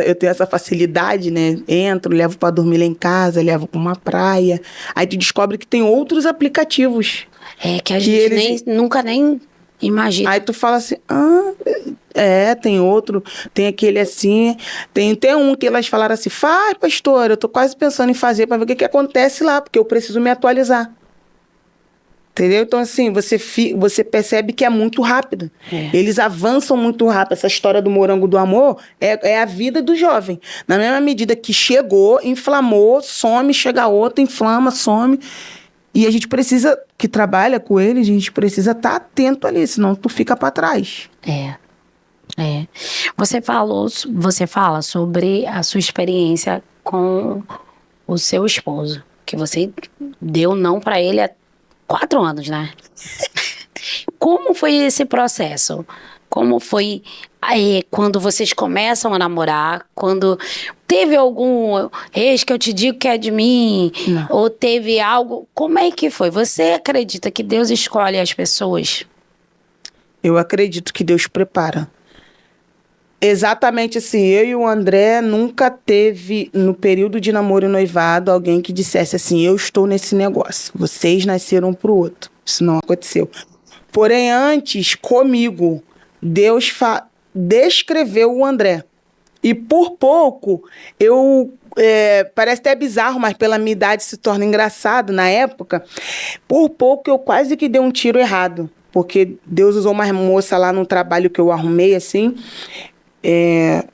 Eu tenho essa facilidade, né? Entro, levo para dormir lá em casa, levo para uma praia. Aí tu descobre que tem outros aplicativos.
Que a gente nunca nem imagina.
Aí tu fala assim, tem outro, tem aquele assim, tem um que elas falaram assim, faz, pastor, eu tô quase pensando em fazer para ver o que acontece lá, porque eu preciso me atualizar. Entendeu? Então, assim, você percebe que é muito rápido. Eles avançam muito rápido. Essa história do morango do amor é a vida do jovem. Na mesma medida que chegou, inflamou, some, chega outro, inflama, some. E a gente precisa, que trabalha com ele, a gente precisa estar atento ali, senão tu fica para trás.
Você fala sobre a sua experiência com o seu esposo, que você deu não para ele há 4 anos, né? Como foi esse processo? Como foi quando vocês começam a namorar? Quando teve algum ex que eu te digo que é de mim?
Não.
Ou teve algo? Como é que foi? Você acredita que Deus escolhe as pessoas?
Eu acredito que Deus prepara. Exatamente assim, eu e o André nunca teve, no período de namoro e noivado, alguém que dissesse assim, eu estou nesse negócio, vocês nasceram pro outro. Isso não aconteceu. Porém, antes, comigo, Deus descreveu o André. E por pouco, parece até bizarro, mas pela minha idade se torna engraçado na época, por pouco eu quase que dei um tiro errado. Porque Deus usou uma moça lá no trabalho que eu arrumei, assim,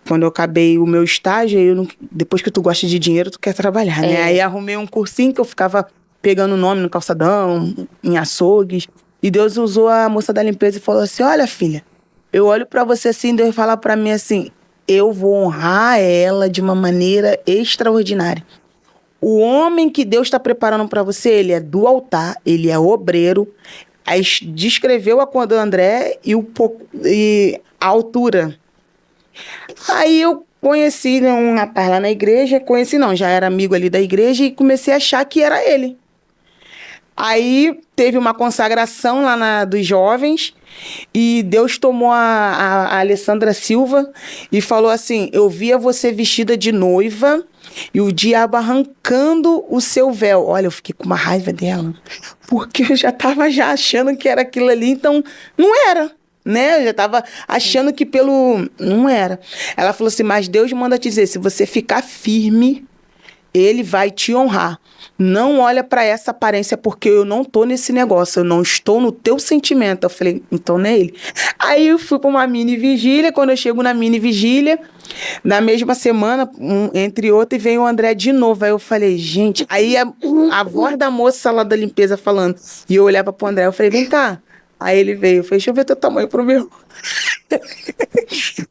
quando eu acabei o meu estágio, depois que tu gosta de dinheiro, tu quer trabalhar, né? Aí arrumei um cursinho que eu ficava pegando nome no calçadão, em açougues. E Deus usou a moça da limpeza e falou assim, olha, filha, eu olho pra você assim, Deus fala pra mim assim, eu vou honrar ela de uma maneira extraordinária. O homem que Deus está preparando pra você, ele é do altar, ele é obreiro. Aí descreveu a cor do André e a altura. Aí eu conheci um rapaz lá na igreja, já era amigo ali da igreja e comecei a achar que era ele. Aí teve uma consagração lá dos jovens e Deus tomou a Alessandra Silva e falou assim: eu via você vestida de noiva e o diabo arrancando o seu véu. Olha, eu fiquei com uma raiva dela, porque eu já estava já achando que era aquilo ali, então não era. Né? Eu já estava achando que não era. Ela falou assim: mas Deus manda te dizer, se você ficar firme, Ele vai te honrar. Não olha para essa aparência, porque eu não tô nesse negócio, eu não estou no teu sentimento. Eu falei, então não é ele. Aí eu fui para uma mini vigília. Quando eu chego na mini vigília, na mesma semana, entre outros, veio o André de novo. Aí eu falei, gente, aí a voz da moça lá da limpeza falando, e eu olhava pro André, eu falei, vem cá. Aí ele veio, eu falei, deixa eu ver teu tamanho pro meu.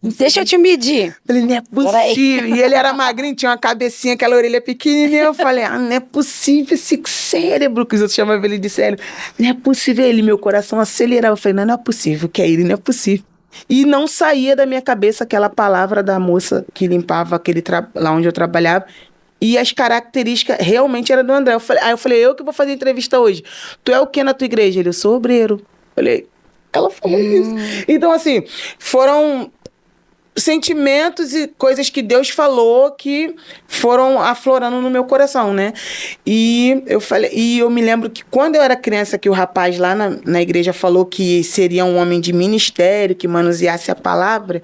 Deixa eu te medir.
Falei, não é possível. E ele era magrinho, tinha uma cabecinha, aquela orelha pequenininha. Eu falei, não é possível esse cérebro, que os outros chamavam ele de cérebro. Não é possível. Ele, meu coração acelerava. Eu falei, não é possível, que é ele, não é possível. E não saía da minha cabeça aquela palavra da moça que limpava lá onde eu trabalhava. E as características realmente eram do André. Aí eu falei, eu que vou fazer entrevista hoje. Tu é o que na tua igreja? Ele, eu sou obreiro. Eu falei, ela falou isso. Então, assim, foram sentimentos e coisas que Deus falou que foram aflorando no meu coração, né? E eu me lembro que quando eu era criança, que o rapaz lá na igreja falou que seria um homem de ministério, que manuseasse a palavra.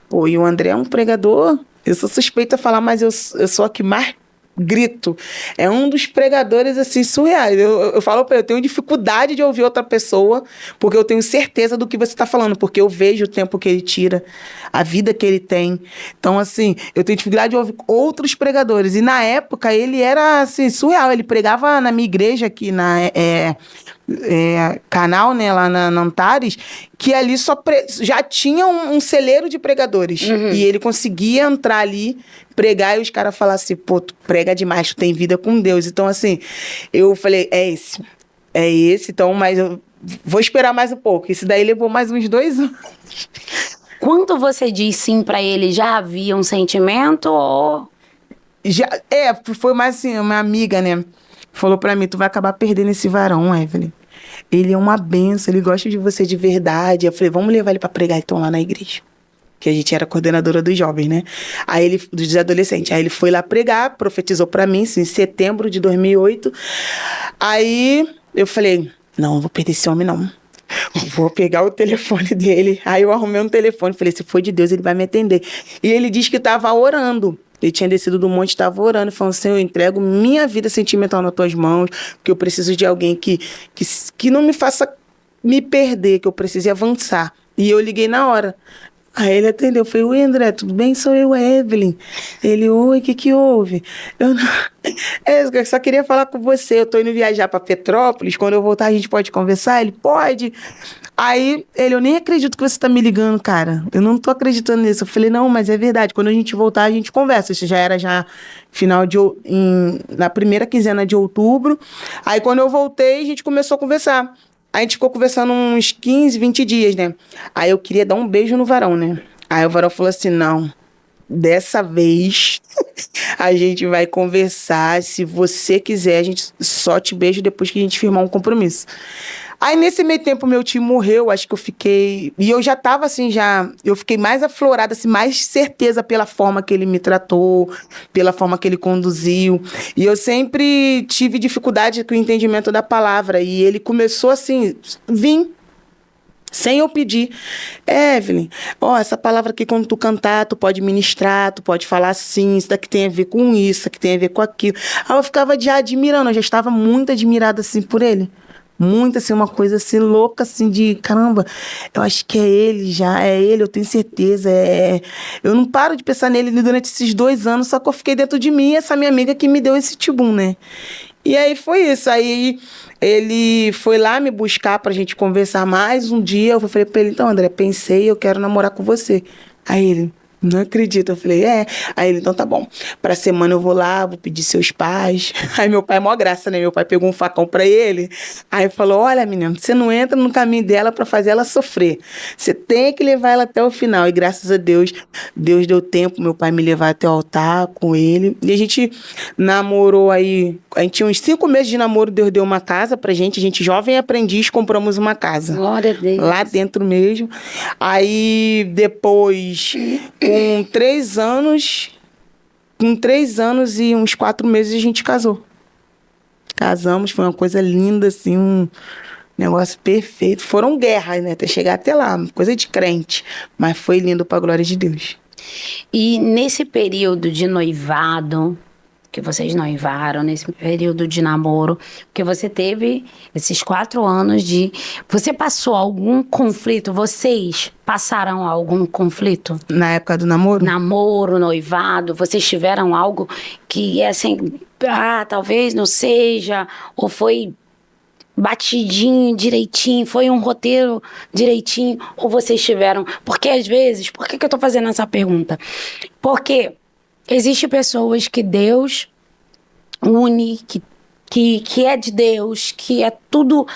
Pô, e o André é um pregador. Eu sou suspeita a falar, mas eu sou a que mais grito. É um dos pregadores, assim, surreais. Eu falo pra ele, eu tenho dificuldade de ouvir outra pessoa, porque eu tenho certeza do que você está falando, porque eu vejo o tempo que ele tira, a vida que ele tem. Então, assim, eu tenho dificuldade de ouvir outros pregadores. E na época, ele era, assim, surreal. Ele pregava na minha igreja aqui, canal, né, lá na Antares, que ali já tinha um celeiro de pregadores. Uhum. E ele conseguia entrar ali, pregar, e os caras falavam assim, pô, tu prega demais, tu tem vida com Deus. Então, assim, eu falei, é esse, então, mas eu vou esperar mais um pouco. Isso daí levou mais uns 2 anos.
Quando você diz sim pra ele, já havia um sentimento ou...
Foi mais assim, uma amiga, né, falou pra mim, tu vai acabar perdendo esse varão, Evelyn. Ele é uma benção, ele gosta de você de verdade. Eu falei, vamos levar ele pra pregar então lá na igreja. Que a gente era coordenadora dos jovens, né? Dos adolescentes. Aí ele foi lá pregar, profetizou pra mim, assim, em setembro de 2008. Aí eu falei, não vou perder esse homem, não. Vou pegar o telefone dele. Aí eu arrumei um telefone, falei, se for de Deus, ele vai me atender. E ele disse que estava orando. Ele tinha descido do monte, estava orando, falando assim, eu entrego minha vida sentimental nas tuas mãos, porque eu preciso de alguém que não me faça me perder, que eu precise avançar. E eu liguei na hora. Aí ele atendeu, eu falei, oi André, tudo bem? Sou eu, Evelyn. Ele, oi, o que houve? Eu só queria falar com você, eu tô indo viajar para Petrópolis, quando eu voltar a gente pode conversar? Ele, pode. Aí ele, eu nem acredito que você tá me ligando, cara, eu não tô acreditando nisso. Eu falei, não, mas é verdade, quando a gente voltar a gente conversa. Isso já era na primeira quinzena de outubro. Aí quando eu voltei, a gente começou a conversar. A gente ficou conversando uns 15, 20 dias, né? Aí eu queria dar um beijo no varão, né? Aí o varão falou assim, não, dessa vez a gente vai conversar, se você quiser, a gente só te beijo depois que a gente firmar um compromisso. Aí, nesse meio tempo, meu tio morreu, acho que eu fiquei... E eu já tava, assim, eu fiquei mais aflorada, assim, mais certeza pela forma que ele me tratou, pela forma que ele conduziu. E eu sempre tive dificuldade com o entendimento da palavra. E ele começou, assim, sem eu pedir. Evelyn, essa palavra aqui, quando tu cantar, tu pode ministrar, tu pode falar assim, isso daqui tem a ver com isso, isso aqui tem a ver com aquilo. Aí eu ficava já admirando, eu já estava muito admirada, assim, por ele. Muito, assim, uma coisa, assim, louca, assim, de, caramba, eu acho que é ele, eu tenho certeza, Eu não paro de pensar nele durante esses 2 anos, só que eu fiquei dentro de mim, essa minha amiga que me deu esse tibum, né? E aí foi isso, aí ele foi lá me buscar pra gente conversar mais um dia, eu falei pra ele, então, André, pensei, eu quero namorar com você. Aí ele, não acredito. Eu falei, Aí ele, então tá bom. Pra semana eu vou lá, vou pedir seus pais. Aí meu pai é mó graça, né? Meu pai pegou um facão pra ele. Aí falou, olha, menino, você não entra no caminho dela pra fazer ela sofrer. Você tem que levar ela até o final. E graças a Deus, Deus deu tempo, meu pai me levar até o altar com ele. E a gente namorou aí A gente tinha uns 5 meses de namoro, Deus deu uma casa pra gente. A gente, jovem aprendiz, compramos uma casa.
Glória a Deus.
Lá dentro mesmo. Aí, depois, com 3 anos... Com 3 anos e uns 4 meses, a gente casou. Casamos, foi uma coisa linda, assim, um negócio perfeito. Foram guerras, né? Até chegar até lá, coisa de crente. Mas foi lindo pra glória de Deus.
E nesse período de noivado, que vocês noivaram, nesse período de namoro, que você teve esses 4 anos de... Você passou algum conflito? Vocês passaram algum conflito?
Na época do namoro?
Namoro, noivado, vocês tiveram algo que, assim, talvez não seja, ou foi batidinho, direitinho, foi um roteiro direitinho, ou vocês tiveram... Porque às vezes, por que eu tô fazendo essa pergunta? Porque existem pessoas que Deus une, que é de Deus, que é tudo...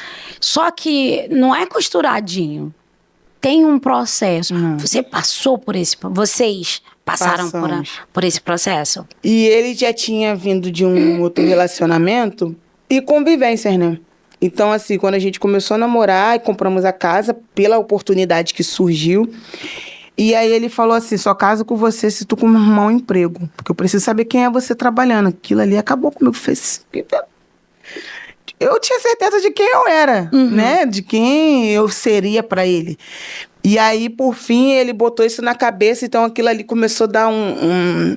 Só que não é costuradinho. Tem um processo. Você passou por esse... Vocês passaram por esse processo?
E ele já tinha vindo de um outro relacionamento e convivências, né? Então, assim, quando a gente começou a namorar e compramos a casa, pela oportunidade que surgiu, e aí ele falou assim, só caso com você se tu arrumar um emprego, porque eu preciso saber quem é você trabalhando. Aquilo ali acabou comigo, fez... Eu tinha certeza de quem eu era, né? De quem eu seria pra ele. E aí, por fim, ele botou isso na cabeça, então aquilo ali começou a dar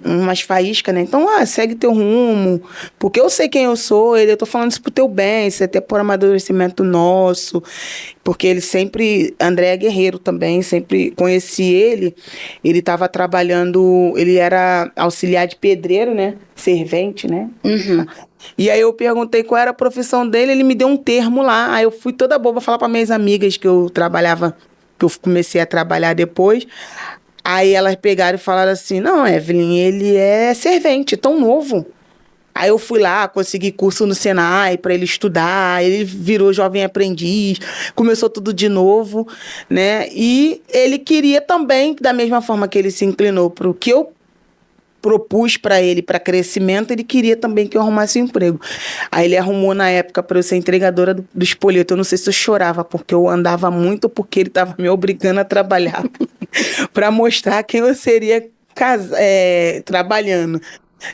umas faíscas, né? Então, segue teu rumo, porque eu sei quem eu sou, eu tô falando isso pro teu bem, isso é até por amadurecimento nosso, porque ele sempre, André é guerreiro também, sempre conheci ele tava trabalhando, ele era auxiliar de pedreiro, né? Servente, né? E aí eu perguntei qual era a profissão dele, ele me deu um termo lá, aí eu fui toda boba falar para minhas amigas que eu trabalhava, que eu comecei a trabalhar depois. Aí elas pegaram e falaram assim, não, Evelyn, ele é servente, tão novo. Aí eu fui lá, consegui curso no Senai para ele estudar, ele virou jovem aprendiz, começou tudo de novo, né? E ele queria também, da mesma forma que ele se inclinou para o que eu propus para ele, para crescimento, ele queria também que eu arrumasse um emprego. Aí ele arrumou na época para eu ser entregadora do espoleto. Eu não sei se eu chorava, porque eu andava muito, porque ele estava me obrigando a trabalhar para mostrar quem eu seria trabalhando.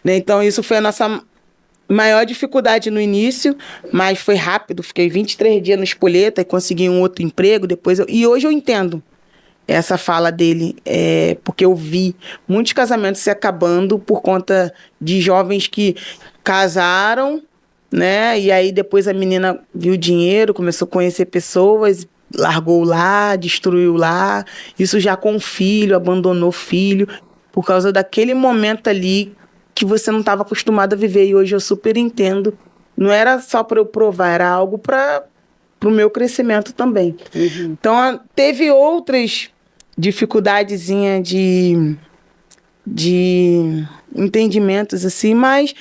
Né? Então, isso foi a nossa maior dificuldade no início, mas foi rápido. Fiquei 23 dias no espoleto e consegui um outro emprego. E hoje eu entendo essa fala dele, porque eu vi muitos casamentos se acabando por conta de jovens que casaram, né? E aí depois a menina viu dinheiro, começou a conhecer pessoas, largou lá, destruiu lá, isso já com filho, abandonou filho, por causa daquele momento ali que você não estava acostumado a viver. E hoje eu super entendo. Não era só para eu provar, era algo para o meu crescimento também. Então, teve outras dificuldadezinha de entendimentos, assim, mas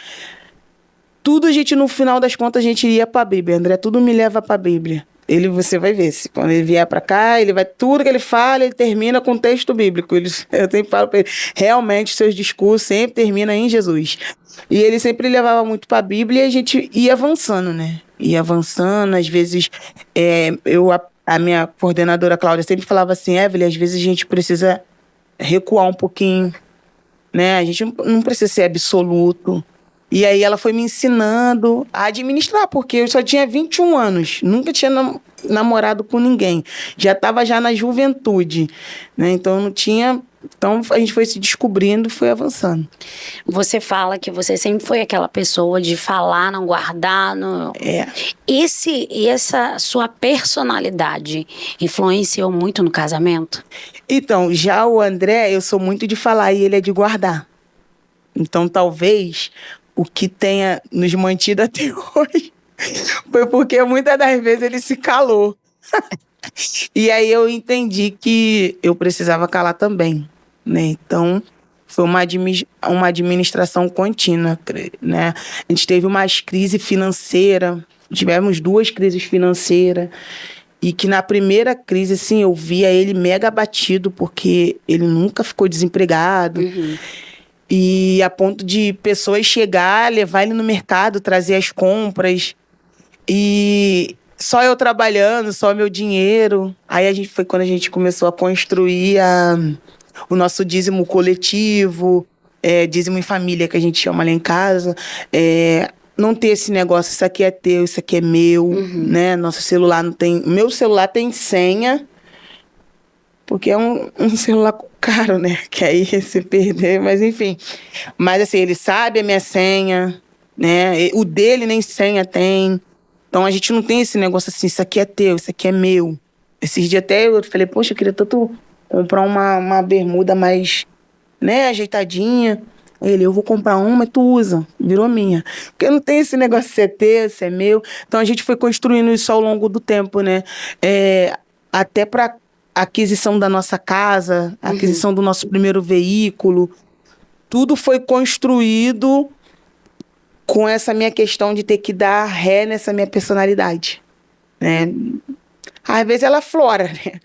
tudo a gente, no final das contas, a gente ia para a Bíblia. André, tudo me leva para a Bíblia. Você vai ver, quando ele vier para cá, tudo que ele fala, ele termina com texto bíblico. Eu sempre falo para ele, realmente, seus discursos sempre terminam em Jesus. E ele sempre levava muito para a Bíblia e a gente ia avançando, né? Ia avançando, às vezes, a minha coordenadora, Cláudia, sempre falava assim, Evelyn, às vezes a gente precisa recuar um pouquinho, né? A gente não precisa ser absoluto. E aí ela foi me ensinando a administrar, porque eu só tinha 21 anos, nunca tinha namorado com ninguém. Já estava já na juventude, né? Então não tinha... Então a gente foi se descobrindo e foi avançando.
Você fala que você sempre foi aquela pessoa de falar, não guardar. Essa sua personalidade influenciou muito no casamento?
Então, já o André, eu sou muito de falar e ele é de guardar. Então talvez o que tenha nos mantido até hoje foi porque muitas das vezes ele se calou. E aí eu entendi que eu precisava calar também, né? Então, foi uma administração contínua, né? A gente teve uma crise financeira, tivemos 2 crises financeiras, e que na primeira crise, assim, eu via ele mega abatido, porque ele nunca ficou desempregado. E a ponto de pessoas chegar, levar ele no mercado, trazer as compras. E só eu trabalhando, só meu dinheiro. Aí foi quando a gente começou a construir o nosso dízimo coletivo, dízimo em família, que a gente chama lá em casa. Não ter esse negócio, isso aqui é teu, isso aqui é meu, né? Nosso celular não tem... Meu celular tem senha, porque é um celular caro, né? Que aí se perder, mas enfim. Mas assim, ele sabe a minha senha, né? O dele nem senha tem. Então a gente não tem esse negócio assim, isso aqui é teu, isso aqui é meu. Esses dias até eu falei, poxa, eu queria tanto comprar uma bermuda mais, né, ajeitadinha. Eu vou comprar uma, mas tu usa, virou minha. Porque não tem esse negócio de ser teu, se é meu. Então a gente foi construindo isso ao longo do tempo, né? Até para aquisição da nossa casa, aquisição do nosso primeiro veículo. Tudo foi construído com essa minha questão de ter que dar ré nessa minha personalidade, né? Às vezes ela flora, né?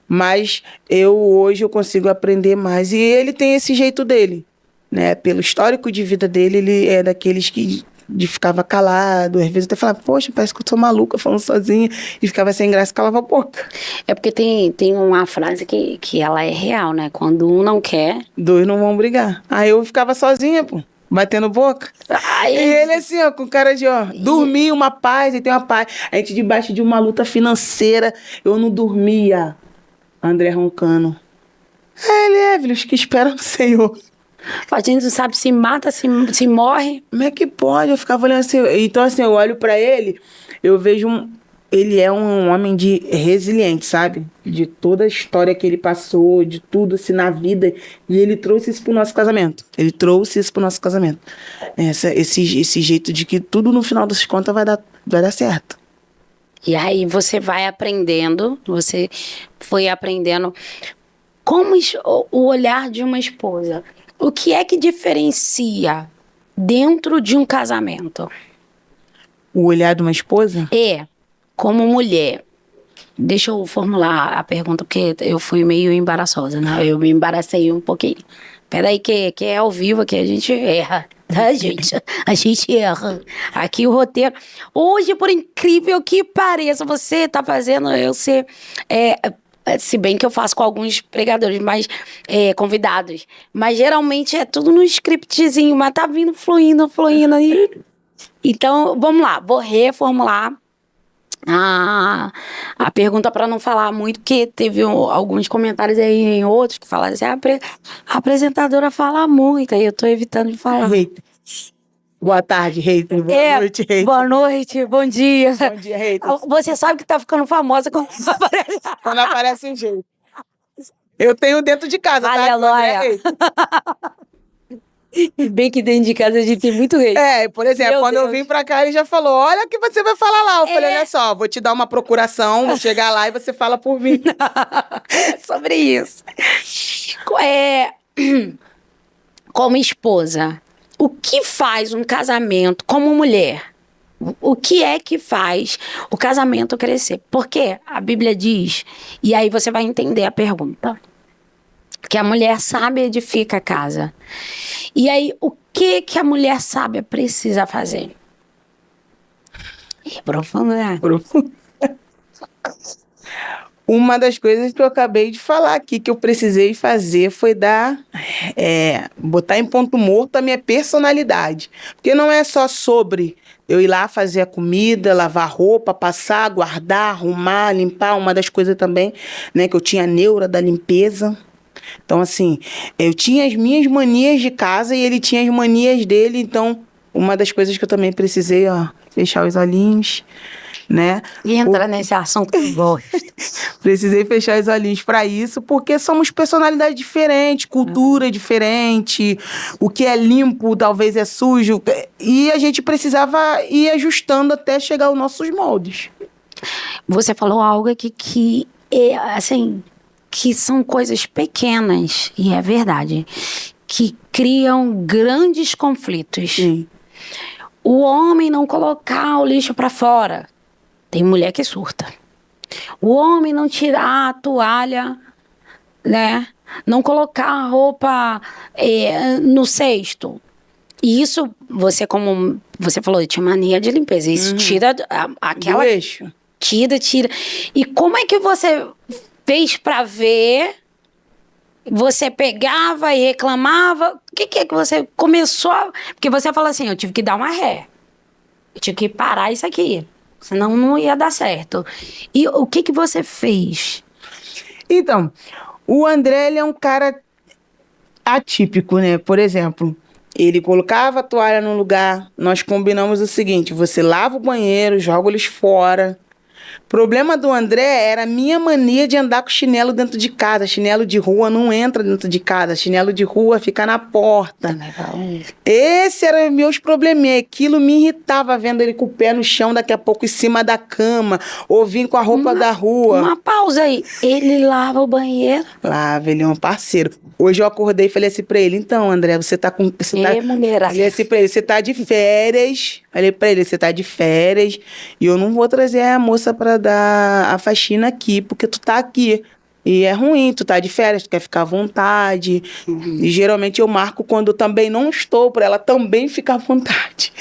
Mas hoje eu consigo aprender mais. E ele tem esse jeito dele, né? Pelo histórico de vida dele, ele é daqueles que ficava calado. Às vezes até falava, poxa, parece que eu tô maluca falando sozinha. E ficava sem graça e calava a boca.
É porque tem uma frase que ela é real, né? Quando um não quer...
Dois não vão brigar. Aí eu ficava sozinha, pô. Batendo boca.
Ai,
e ele assim, ó, com cara de, ó, dormir uma paz, e tem uma paz. A gente debaixo de uma luta financeira, eu não dormia. André roncando. Ele, Evelyn, os que esperam no Senhor.
A gente não sabe se mata, se morre.
Como é que pode? Eu ficava olhando assim. Então, assim, eu olho pra ele, eu vejo ele é um homem resiliente, sabe? De toda a história que ele passou, de tudo assim na vida. E ele trouxe isso pro nosso casamento. Esse jeito de que tudo no final das contas vai dar certo.
E aí você vai aprendendo, você foi aprendendo como o olhar de uma esposa. O que é que diferencia dentro de um casamento?
O olhar de uma esposa?
Como mulher. Deixa eu formular a pergunta, porque eu fui meio embaraçosa, né? Eu me embaracei um pouquinho. Peraí, que é ao vivo que a gente erra, tá, gente? A gente erra. Aqui o roteiro... Hoje, por incrível que pareça, você tá fazendo eu ser... se bem que eu faço com alguns pregadores, mas convidados. Mas geralmente é tudo no scriptzinho, mas tá vindo fluindo. Então, vamos lá. Vou reformular a pergunta para não falar muito, porque teve alguns comentários aí em outros que falaram assim, a apresentadora fala muito, aí eu tô evitando de falar.
Boa tarde, hater. Boa noite, hater.
Boa noite, bom dia.
Bom dia, hater.
Você sabe que tá ficando famosa quando aparece.
Quando aparece um jeito. Eu tenho dentro de casa,
Aleluia. Tá? Bem que dentro de casa a gente tem muito rei.
Por exemplo, quando eu vim pra cá, ele já falou, olha o que você vai falar lá. Eu falei, olha só, vou te dar uma procuração, vou chegar lá e você fala por mim.
Sobre isso. Como esposa, o que faz um casamento como mulher? O que é que faz o casamento crescer? Porque a Bíblia diz, e aí você vai entender a pergunta, que a mulher sábia edifica a casa. E aí, o que a mulher sábia precisa fazer? Profundo, né?
Uma das coisas que eu acabei de falar aqui, que eu precisei fazer, foi botar em ponto morto a minha personalidade. Porque não é só sobre eu ir lá fazer a comida, lavar roupa, passar, guardar, arrumar, limpar. Uma das coisas também, né, que eu tinha a neura da limpeza. Então, assim, eu tinha as minhas manias de casa e ele tinha as manias dele. Então, uma das coisas que eu também precisei, fechar os olhinhos, né?
E entrar nesse assunto que eu gosto.
Precisei fechar os olhinhos para isso, porque somos personalidades diferentes, cultura diferente, o que é limpo talvez é sujo. E a gente precisava ir ajustando até chegar aos nossos moldes.
Você falou algo aqui que é, assim... que são coisas pequenas, e é verdade, que criam grandes conflitos.
Sim.
O homem não colocar o lixo para fora. Tem mulher que surta. O homem não tirar a toalha né? Não colocar a roupa no cesto. E isso, você como você falou, tinha mania de limpeza. Isso tira aquela...
Do eixo.
Tira. E como é que você fez pra ver? Você pegava e reclamava? O que é que você começou a... Porque você falou assim, eu tive que dar uma ré. Eu tive que parar isso aqui. Senão não ia dar certo. E o que você fez?
Então, o André, ele é um cara atípico, né? Por exemplo, ele colocava a toalha no lugar, nós combinamos o seguinte, você lava o banheiro, joga eles fora. O problema do André era a minha mania de andar com chinelo dentro de casa. Chinelo de rua não entra dentro de casa. Chinelo de rua fica na porta. Esse era meus probleminha. Aquilo me irritava vendo ele com o pé no chão, daqui a pouco em cima da cama, ou vir com a roupa da rua.
Uma pausa aí. Ele lava o banheiro?
Lava, ele é um parceiro. Hoje eu acordei e falei assim pra ele, então, André, você tá com...
mulher.
Falei assim pra ele, você tá de férias. Falei pra ele, você tá de férias e eu não vou trazer a moça pra dar a faxina aqui, porque tu tá aqui. E é ruim, tu tá de férias, tu quer ficar à vontade. E geralmente eu marco quando eu também não estou, pra ela também ficar à vontade.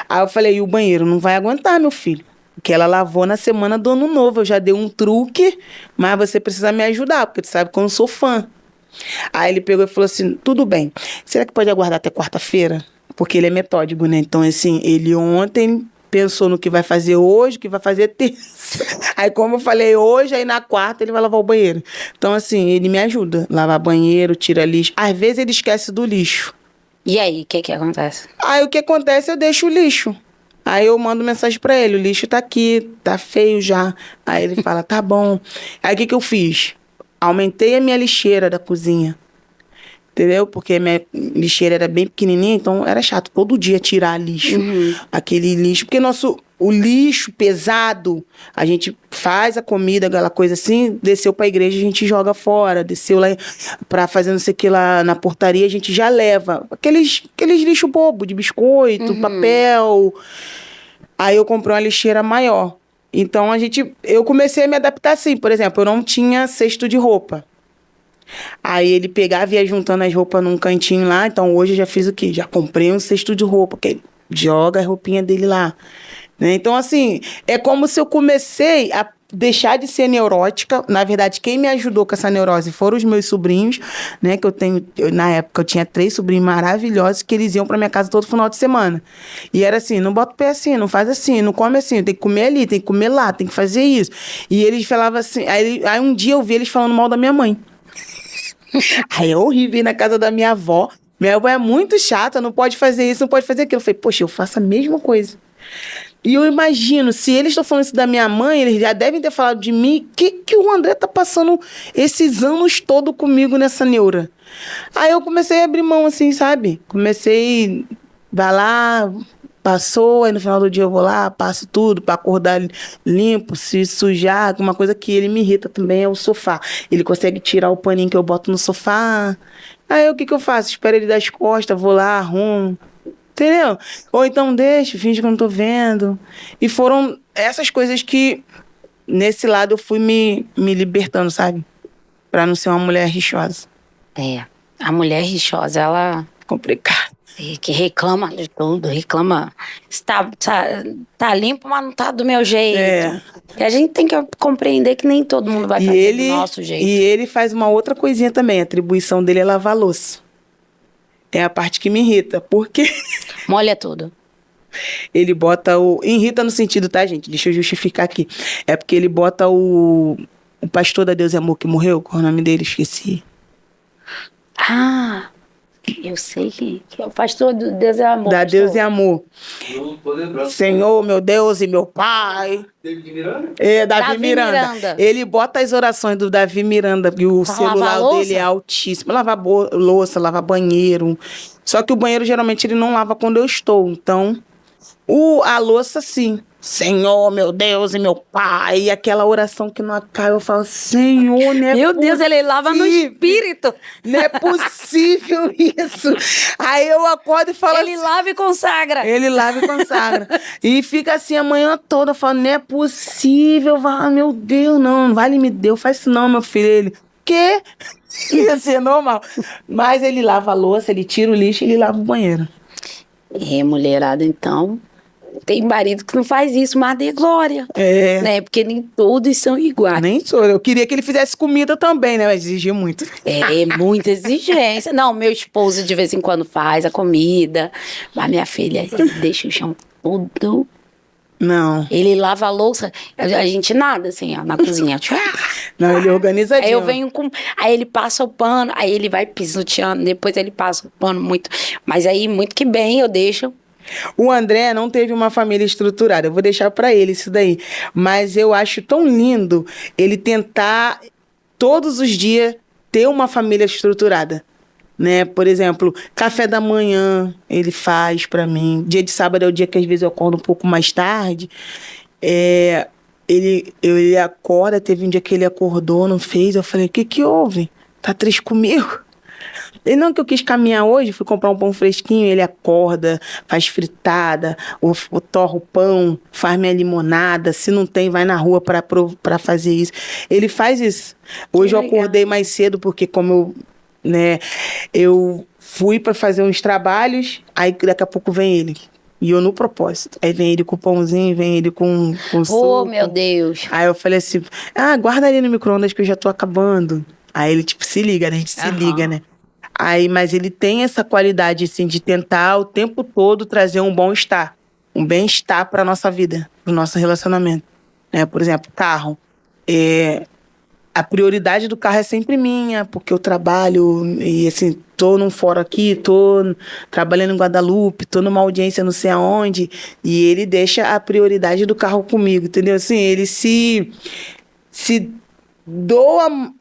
Aí eu falei, e o banheiro não vai aguentar, meu filho. Porque ela lavou na semana do Ano Novo. Eu já dei um truque, mas você precisa me ajudar, porque tu sabe que eu não sou fã. Aí ele pegou e falou assim, tudo bem, será que pode aguardar até quarta-feira? Porque ele é metódico, né? Então, assim, ele ontem pensou no que vai fazer hoje, o que vai fazer terça. Aí, como eu falei hoje, aí na quarta ele vai lavar o banheiro. Então, assim, ele me ajuda. Lavar banheiro, tira lixo. Às vezes ele esquece do lixo.
E aí, o que acontece?
Aí, o que acontece, eu deixo o lixo. Aí eu mando mensagem pra ele, o lixo tá aqui, tá feio já. Aí ele fala, tá bom. Aí o que eu fiz? Aumentei a minha lixeira da cozinha. Entendeu? Porque a minha lixeira era bem pequenininha, então era chato todo dia tirar lixo. Aquele lixo. Porque o lixo pesado, a gente faz a comida, aquela coisa assim, desceu pra igreja, a gente joga fora. Desceu lá pra fazer não sei o que lá na portaria, a gente já leva. Aqueles lixo bobo, de biscoito, papel. Aí eu comprei uma lixeira maior. Então eu comecei a me adaptar assim. Por exemplo, eu não tinha cesto de roupa. Aí ele pegava e ia juntando as roupas num cantinho lá. Então hoje eu já fiz o quê? Já comprei um cesto de roupa, que ele joga a roupinha dele lá. Né? Então, assim, é como se eu comecei a deixar de ser neurótica. Na verdade, quem me ajudou com essa neurose foram os meus sobrinhos, né? Que na época eu tinha 3 sobrinhos maravilhosos que eles iam pra minha casa todo final de semana. E era assim, não bota o pé assim, não faz assim, não come assim, tem que comer ali, tem que comer lá, tem que fazer isso. E eles falavam assim, aí um dia eu vi eles falando mal da minha mãe. Aí é horrível ir na casa da minha avó. Minha avó é muito chata, não pode fazer isso, não pode fazer aquilo. Eu falei, poxa, eu faço a mesma coisa. E eu imagino, se eles estão falando isso da minha mãe, eles já devem ter falado de mim, que o André tá passando esses anos todos comigo nessa neura. Aí eu comecei a abrir mão assim, sabe? Comecei, vai lá, passou, aí no final do dia eu vou lá, passo tudo para acordar limpo, se sujar. Uma coisa que ele me irrita também é o sofá. Ele consegue tirar o paninho que eu boto no sofá. Aí o que eu faço? Espero ele dar as costas, vou lá, arrumo. Entendeu? Ou então deixo, finge que eu não tô vendo. E foram essas coisas que, nesse lado, eu fui me libertando, sabe? Pra não ser uma mulher rixosa.
É, a mulher rixosa, ela...
Complicado.
Que reclama de tudo, reclama. Tá limpo, mas não tá do meu jeito.
É.
E a gente tem que compreender que nem todo mundo vai fazer do nosso jeito.
E ele faz uma outra coisinha também. A atribuição dele é lavar louça. É a parte que me irrita, porque...
Molha tudo.
Ele bota o... Irrita no sentido, tá, gente? Deixa eu justificar aqui. É porque ele bota o pastor da Deus e Amor que morreu, qual é o nome dele? Esqueci.
Ah, eu sei que é o pastor do Deus e Amor.
Da Deus e Amor.
Não tô lembrando.
Senhor, meu Deus e meu Pai.
David Miranda?
É, Davi Miranda.
Miranda.
Ele bota as orações do Davi Miranda, e o celular dele é altíssimo. Lavar louça, lavar banheiro. Só que o banheiro, geralmente, ele não lava quando eu estou. Então, a louça, sim. Senhor, meu Deus e meu Pai. E aquela oração que não acaba, eu falo, Senhor, não é
Meu Deus, ele lava no espírito.
Não é possível isso. Aí eu acordo e falo
Ele lava e consagra.
Ele lava e consagra. E fica assim a manhã toda, eu falo, não é possível. Meu Deus, não vale me Deus, faz isso não, meu filho. Ele, quê? Ia ser normal. Mas ele lava a louça, ele tira o lixo e ele lava o banheiro.
Mulherada, então, tem marido que não faz isso, mas dê glória. Né? Porque nem todos são iguais.
Nem sou. Eu queria que ele fizesse comida também, né? Mas exigia muito.
Muita exigência. Não, meu esposo de vez em quando faz a comida, mas minha filha, ele deixa o chão todo.
Não.
Ele lava a louça, a gente nada assim, ó, na cozinha.
Não, ele é organizadinho.
Aí eu venho com... Aí ele passa o pano, aí ele vai pisoteando, depois ele passa o pano muito. Mas aí, muito que bem, eu deixo.
O André não teve uma família estruturada. Eu vou deixar pra ele isso daí. Mas eu acho tão lindo ele tentar, todos os dias, ter uma família estruturada. Né? Por exemplo, café da manhã ele faz pra mim. Dia de sábado é o dia que às vezes eu acordo um pouco mais tarde. Ele acorda, teve um dia que ele acordou, não fez. Eu falei, o que houve? Tá triste comigo? Ele, não, que eu quis caminhar hoje, fui comprar um pão fresquinho, ele acorda, faz fritada, ou torra o pão, faz minha limonada, se não tem, vai na rua pra fazer isso. Ele faz isso. Hoje eu acordei mais cedo, porque como eu fui para fazer uns trabalhos, aí daqui a pouco vem ele. E eu no propósito. Aí vem ele com o pãozinho, vem ele com suco.
Oh, meu Deus.
Aí eu falei assim, guarda ali no micro-ondas que eu já tô acabando. Aí ele, se liga, né? A gente se liga, né? Aí, mas ele tem essa qualidade, assim, de tentar o tempo todo trazer um bem-estar para nossa vida, pro nosso relacionamento. Né? Por exemplo, carro. A prioridade do carro é sempre minha, porque eu trabalho e, assim, tô num fórum aqui, tô trabalhando em Guadalupe, tô numa audiência não sei aonde, e ele deixa a prioridade do carro comigo, entendeu? Assim, ele se doa,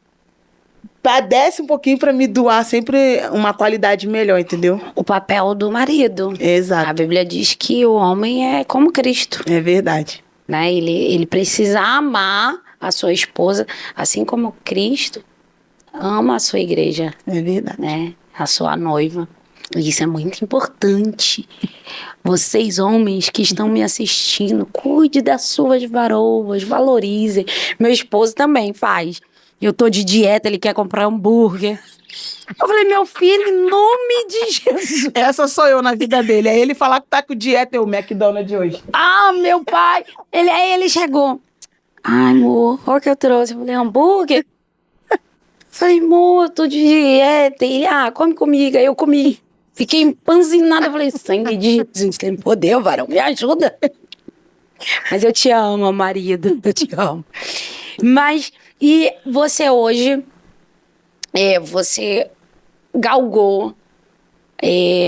padece um pouquinho pra me doar sempre uma qualidade melhor, entendeu?
O papel do marido.
Exato.
A Bíblia diz que o homem é como Cristo.
É verdade.
Né? Ele precisa amar a sua esposa, assim como Cristo ama a sua igreja.
É verdade.
Né? A sua noiva. Isso é muito importante. Vocês, homens que estão me assistindo, cuide das suas varoas, valorizem. Meu esposo também faz. Eu tô de dieta, ele quer comprar hambúrguer. Eu falei, meu filho, em nome de Jesus.
Essa sou eu na vida dele. É ele falar que tá com dieta, é o McDonald's de hoje.
Meu pai. Aí ele chegou. Ai, amor, olha o que eu trouxe. Eu falei, hambúrguer? Falei, amor, eu tô de dieta. Ele, come comigo. Aí eu comi. Fiquei empanzinada. Eu falei, sangue de Jesus, tem poder, varão, me ajuda. Mas eu te amo, marido. Eu te amo. Mas, e você hoje, você galgou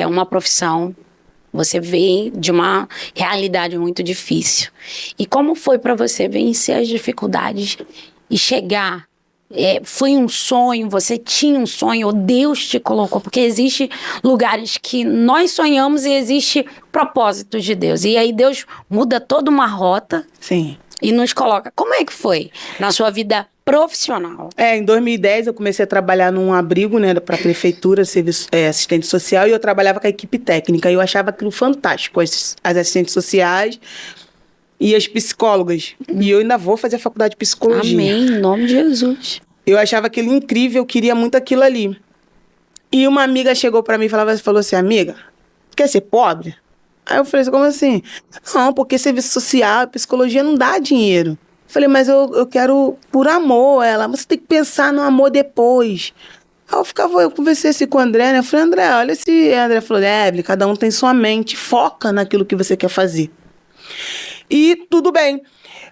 uma profissão. Você vem de uma realidade muito difícil. E como foi para você vencer as dificuldades e chegar? Foi um sonho? Você tinha um sonho? Ou Deus te colocou? Porque existem lugares que nós sonhamos e existe propósitos de Deus. E aí Deus muda toda uma rota.
Sim.
E nos coloca. Como é que foi na sua vida profissional?
Em 2010 eu comecei a trabalhar num abrigo, né, para a prefeitura, serviço, assistente social, e eu trabalhava com a equipe técnica. E eu achava aquilo fantástico, as assistentes sociais e as psicólogas. E eu ainda vou fazer a faculdade de psicologia.
Amém, em nome de Jesus.
Eu achava aquilo incrível, eu queria muito aquilo ali. E uma amiga chegou para mim e falou assim, amiga, quer ser pobre? Aí eu falei, como assim? Não, porque serviço social, psicologia não dá dinheiro. Falei, mas eu quero por amor. Ela, você tem que pensar no amor depois. Aí eu conversei assim com o André, né? Eu falei, André, olha esse... André falou, Evelyn, cada um tem sua mente, foca naquilo que você quer fazer. E tudo bem.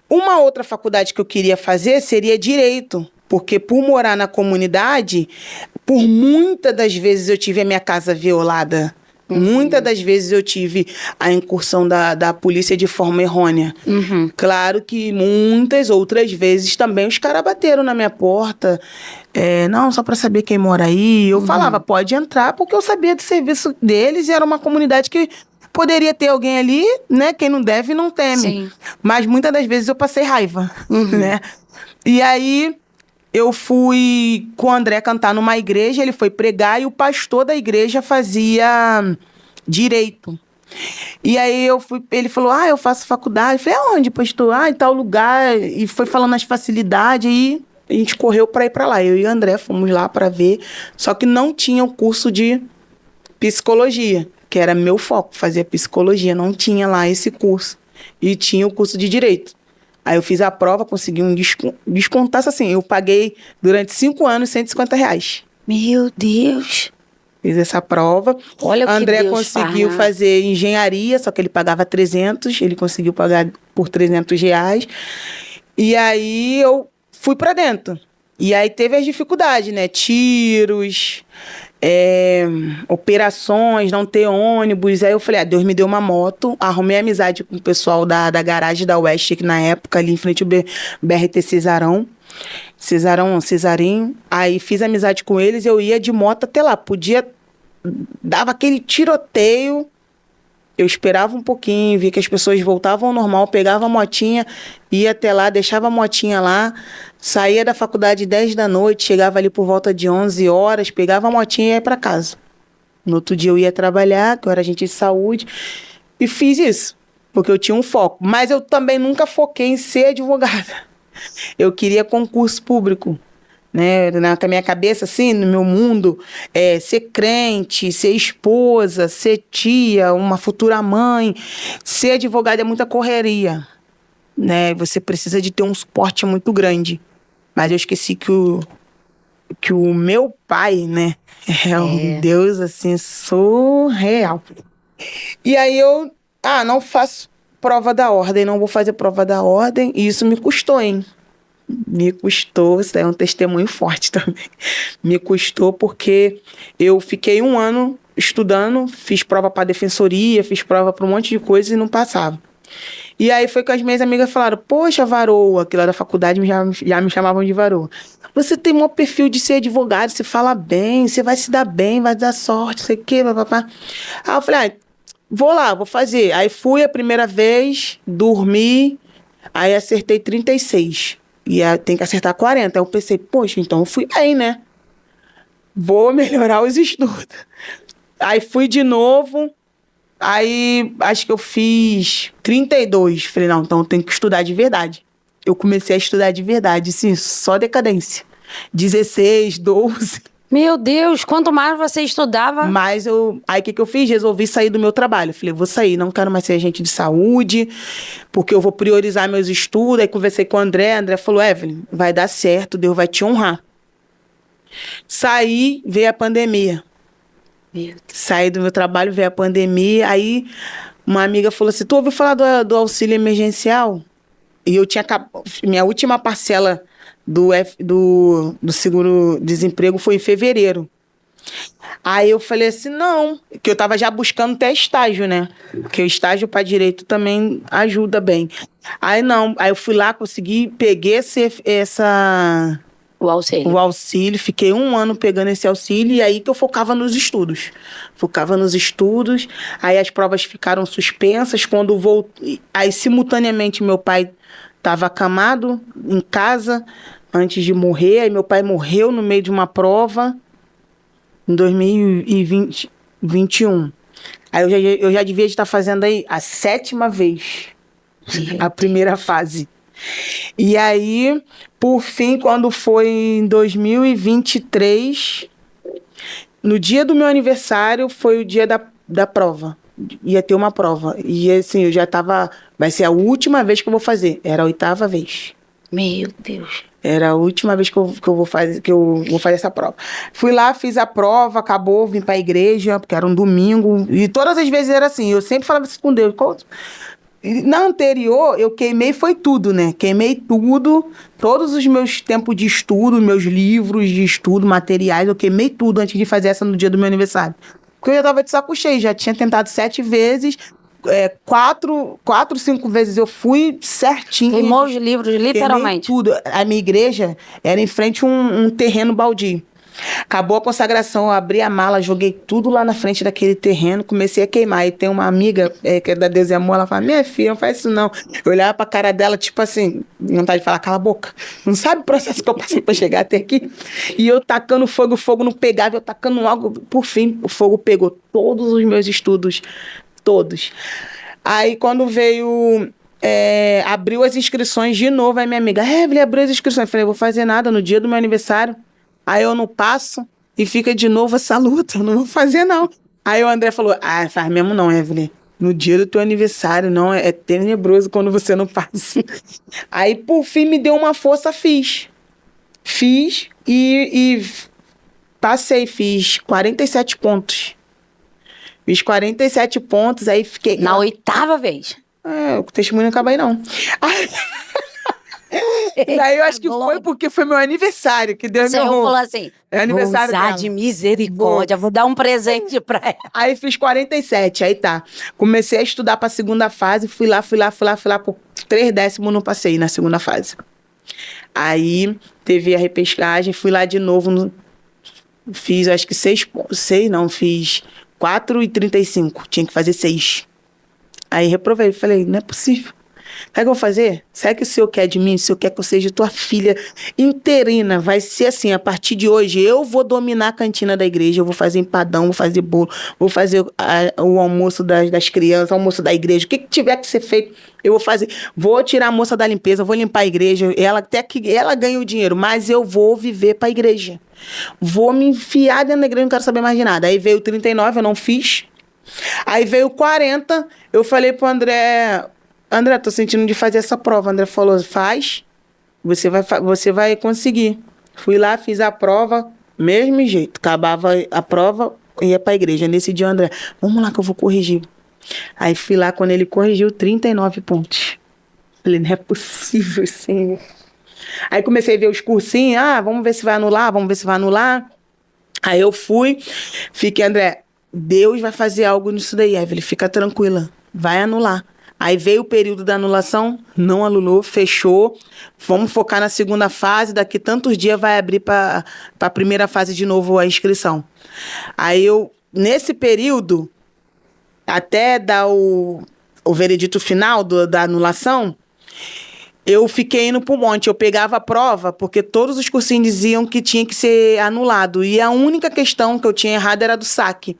Uma outra faculdade que eu queria fazer seria Direito, porque por morar na comunidade, por muitas das vezes eu tive a minha casa violada. Muitas das vezes eu tive a incursão da polícia de forma errônea. Claro que muitas outras vezes também os caras bateram na minha porta. Não, só para saber quem mora aí. Eu falava, pode entrar, porque eu sabia do serviço deles e era uma comunidade que poderia ter alguém ali, né? Quem não deve, não teme.
Sim.
Mas muitas das vezes eu passei raiva, né? E aí... eu fui com o André cantar numa igreja, ele foi pregar e o pastor da igreja fazia direito. E aí ele falou, eu faço faculdade. Eu falei, aonde, pastor? Em tal lugar. E foi falando as facilidades. E a gente correu para ir para lá. Eu e o André fomos lá para ver, só que não tinha o curso de psicologia, que era meu foco, fazer psicologia, não tinha lá esse curso. E tinha o curso de direito. Aí eu fiz a prova, consegui um descontaço assim, eu paguei durante 5 anos R$ 150.
Meu Deus.
Fiz essa prova.
Olha o que
André
Deus
conseguiu
faz, né?
fazer engenharia, só que ele pagava 300, ele conseguiu pagar por R$ 300. E aí eu fui pra dentro. E aí teve as dificuldades, né? Tiros, operações, não ter ônibus. Aí eu falei, Deus me deu uma moto. Arrumei amizade com o pessoal da garagem da Oeste, que na época, ali em frente ao BRT Cesarinho. Aí fiz amizade com eles, eu ia de moto até lá. Dava aquele tiroteio. Eu esperava um pouquinho, via que as pessoas voltavam ao normal, pegava a motinha, ia até lá, deixava a motinha lá, saía da faculdade 10 da noite, chegava ali por volta de 11 horas, pegava a motinha e ia para casa. No outro dia eu ia trabalhar, que eu era agente de saúde, e fiz isso, porque eu tinha um foco. Mas eu também nunca foquei em ser advogada. Eu queria concurso público. Né, na minha cabeça, assim, no meu mundo, ser crente, ser esposa, ser tia, uma futura mãe, ser advogada é muita correria, né? Você precisa de ter um suporte muito grande. Mas eu esqueci que o meu pai, né, é um Deus, assim, surreal. E aí eu, não faço prova da ordem, não vou fazer prova da ordem, e isso me custou, hein? Me custou, isso é um testemunho forte também. Me custou porque eu fiquei 1 ano estudando, fiz prova para defensoria, fiz prova para um monte de coisa e não passava. E aí foi que as minhas amigas falaram, poxa, Varoa, que lá da faculdade já me chamavam de Varoa. Você tem um perfil de ser advogado, você fala bem, você vai se dar bem, vai dar sorte, sei o quê, papapá. Aí eu falei, vou lá, vou fazer. Aí fui a primeira vez, dormi, aí acertei 36. E tem que acertar 40. Aí eu pensei, poxa, então eu fui bem, né? Vou melhorar os estudos. Aí fui de novo, aí acho que eu fiz 32. Falei, não, então eu tenho que estudar de verdade. Eu comecei a estudar de verdade, sim, só decadência. 16, 12.
Meu Deus, quanto mais você estudava...
Mas aí o que eu fiz? Resolvi sair do meu trabalho. Falei, vou sair, não quero mais ser agente de saúde, porque eu vou priorizar meus estudos. Aí conversei com o André falou, Evelyn, vai dar certo, Deus vai te honrar. Saí, veio a pandemia. Saí do meu trabalho, veio a pandemia. Aí uma amiga falou assim, tu ouviu falar do auxílio emergencial? E eu tinha minha última parcela do seguro-desemprego foi em fevereiro. Aí eu falei assim, não, que eu tava já buscando até estágio, né? Porque o estágio para direito também ajuda bem. Aí não, aí eu fui lá, consegui, peguei
O auxílio.
Fiquei 1 ano pegando esse auxílio e aí que eu focava nos estudos. Aí as provas ficaram suspensas, quando voltei, aí simultaneamente meu pai estava acamado em casa antes de morrer, aí meu pai morreu no meio de uma prova em 2021. Aí eu já devia estar fazendo aí a 7ª vez, a primeira fase. E aí, por fim, quando foi em 2023, no dia do meu aniversário, foi o dia da prova. Ia ter uma prova. E assim, eu já tava... Vai ser a última vez que eu vou fazer. Era a 8ª vez.
Meu Deus.
Era a última vez que eu vou fazer essa prova. Fui lá, fiz a prova, acabou, vim pra igreja, porque era um domingo. E todas as vezes era assim, eu sempre falava isso com Deus. Na anterior, eu queimei foi tudo, né? Queimei tudo, todos os meus tempos de estudo, meus livros de estudo, materiais, eu queimei tudo antes de fazer essa no dia do meu aniversário. Porque eu já tava de saco cheio, já tinha tentado 7 vezes, 4, 5 vezes eu fui certinho.
Queimou os livros, literalmente.
Queimei tudo. A minha igreja era em frente a um terreno baldio. Acabou a consagração, eu abri a mala, joguei tudo lá na frente daquele terreno, comecei a queimar. E tem uma amiga que é da Deus e Amor, ela fala, minha filha, não faz isso não. Eu olhava pra cara dela, tipo assim, vontade de falar, cala a boca. Não sabe o processo que eu passei pra chegar até aqui? E eu tacando fogo, o fogo não pegava, eu tacando algo. Por fim, o fogo pegou todos os meus estudos, todos. Aí quando veio abriu as inscrições de novo. Aí minha amiga, Evelyn, abriu as inscrições. Eu falei, vou fazer nada no dia do meu aniversário. Aí eu não passo e fica de novo essa luta. Eu não vou fazer, não. Aí o André falou, faz mesmo não, Evelyn. No dia do teu aniversário, não, é tenebroso quando você não passa. Aí, por fim, me deu uma força, fiz. Fiz e passei, fiz 47 pontos. Fiz 47 pontos, aí fiquei...
Na 8ª vez.
O testemunho não acaba aí, não. Daí eu acho que foi porque foi meu aniversário, que Deus
O
me
Senhor
honrou.
falou assim,
É aniversário
vou usar
dela.
de misericórdia, vou dar um presente pra ela.
Aí fiz 47, aí tá. Comecei a estudar pra segunda fase, fui lá, por 3 décimos não passei na segunda fase. Aí teve a repescagem, fui lá de novo, fiz acho que 6, fiz 4,35, tinha que fazer 6. Aí reprovei, falei, não é possível. Sabe o que eu vou fazer? Sabe o que o Senhor quer de mim? O Senhor quer que eu seja tua filha interina. Vai ser assim, a partir de hoje, eu vou dominar a cantina da igreja, eu vou fazer empadão, vou fazer bolo, vou fazer o almoço das crianças, o almoço da igreja, o que tiver que ser feito, eu vou fazer. Vou tirar a moça da limpeza, vou limpar a igreja, até que ela ganhe o dinheiro, mas eu vou viver para a igreja. Vou me enfiar dentro da igreja, não quero saber mais de nada. Aí veio 39, eu não fiz. Aí veio 40, eu falei pro André, tô sentindo de fazer essa prova. O André falou, faz, você vai conseguir. Fui lá, fiz a prova, mesmo jeito. Acabava a prova, ia pra igreja. Nesse dia, o André, vamos lá que eu vou corrigir. Aí fui lá, quando ele corrigiu, 39 pontos. Falei, não é possível, Senhor. Aí comecei a ver os cursinhos, vamos ver se vai anular. Aí eu fui, fiquei, André, Deus vai fazer algo nisso daí, Evelyn, fica tranquila, vai anular. Aí veio o período da anulação, não anulou, fechou. Vamos focar na segunda fase, daqui tantos dias vai abrir para a primeira fase de novo a inscrição. Aí nesse período, até dar o veredito final da anulação, eu fiquei indo pro monte. Eu pegava a prova, porque todos os cursinhos diziam que tinha que ser anulado. E a única questão que eu tinha errado era do saque.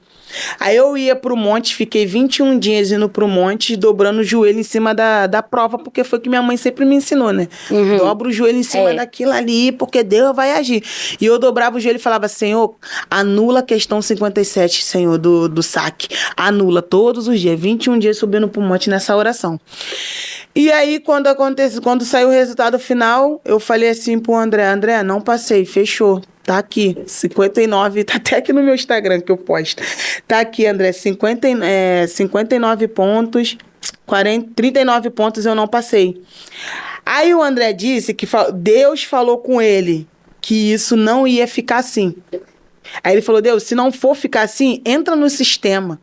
Aí eu ia pro monte, fiquei 21 dias indo pro monte, dobrando o joelho em cima da prova, porque foi o que minha mãe sempre me ensinou, né?
Uhum.
Dobra o joelho em cima daquilo ali, porque Deus vai agir. E eu dobrava o joelho e falava, Senhor, anula a questão 57, Senhor, do saque. Anula todos os dias, 21 dias subindo pro monte nessa oração. E aí, quando saiu o resultado final, eu falei assim pro André, não passei, fechou. Tá aqui, 59, tá até aqui no meu Instagram que eu posto. Tá aqui, André, 59 pontos, 39 pontos eu não passei. Aí o André disse que Deus falou com ele que isso não ia ficar assim. Aí ele falou, Deus, se não for ficar assim, entra no sistema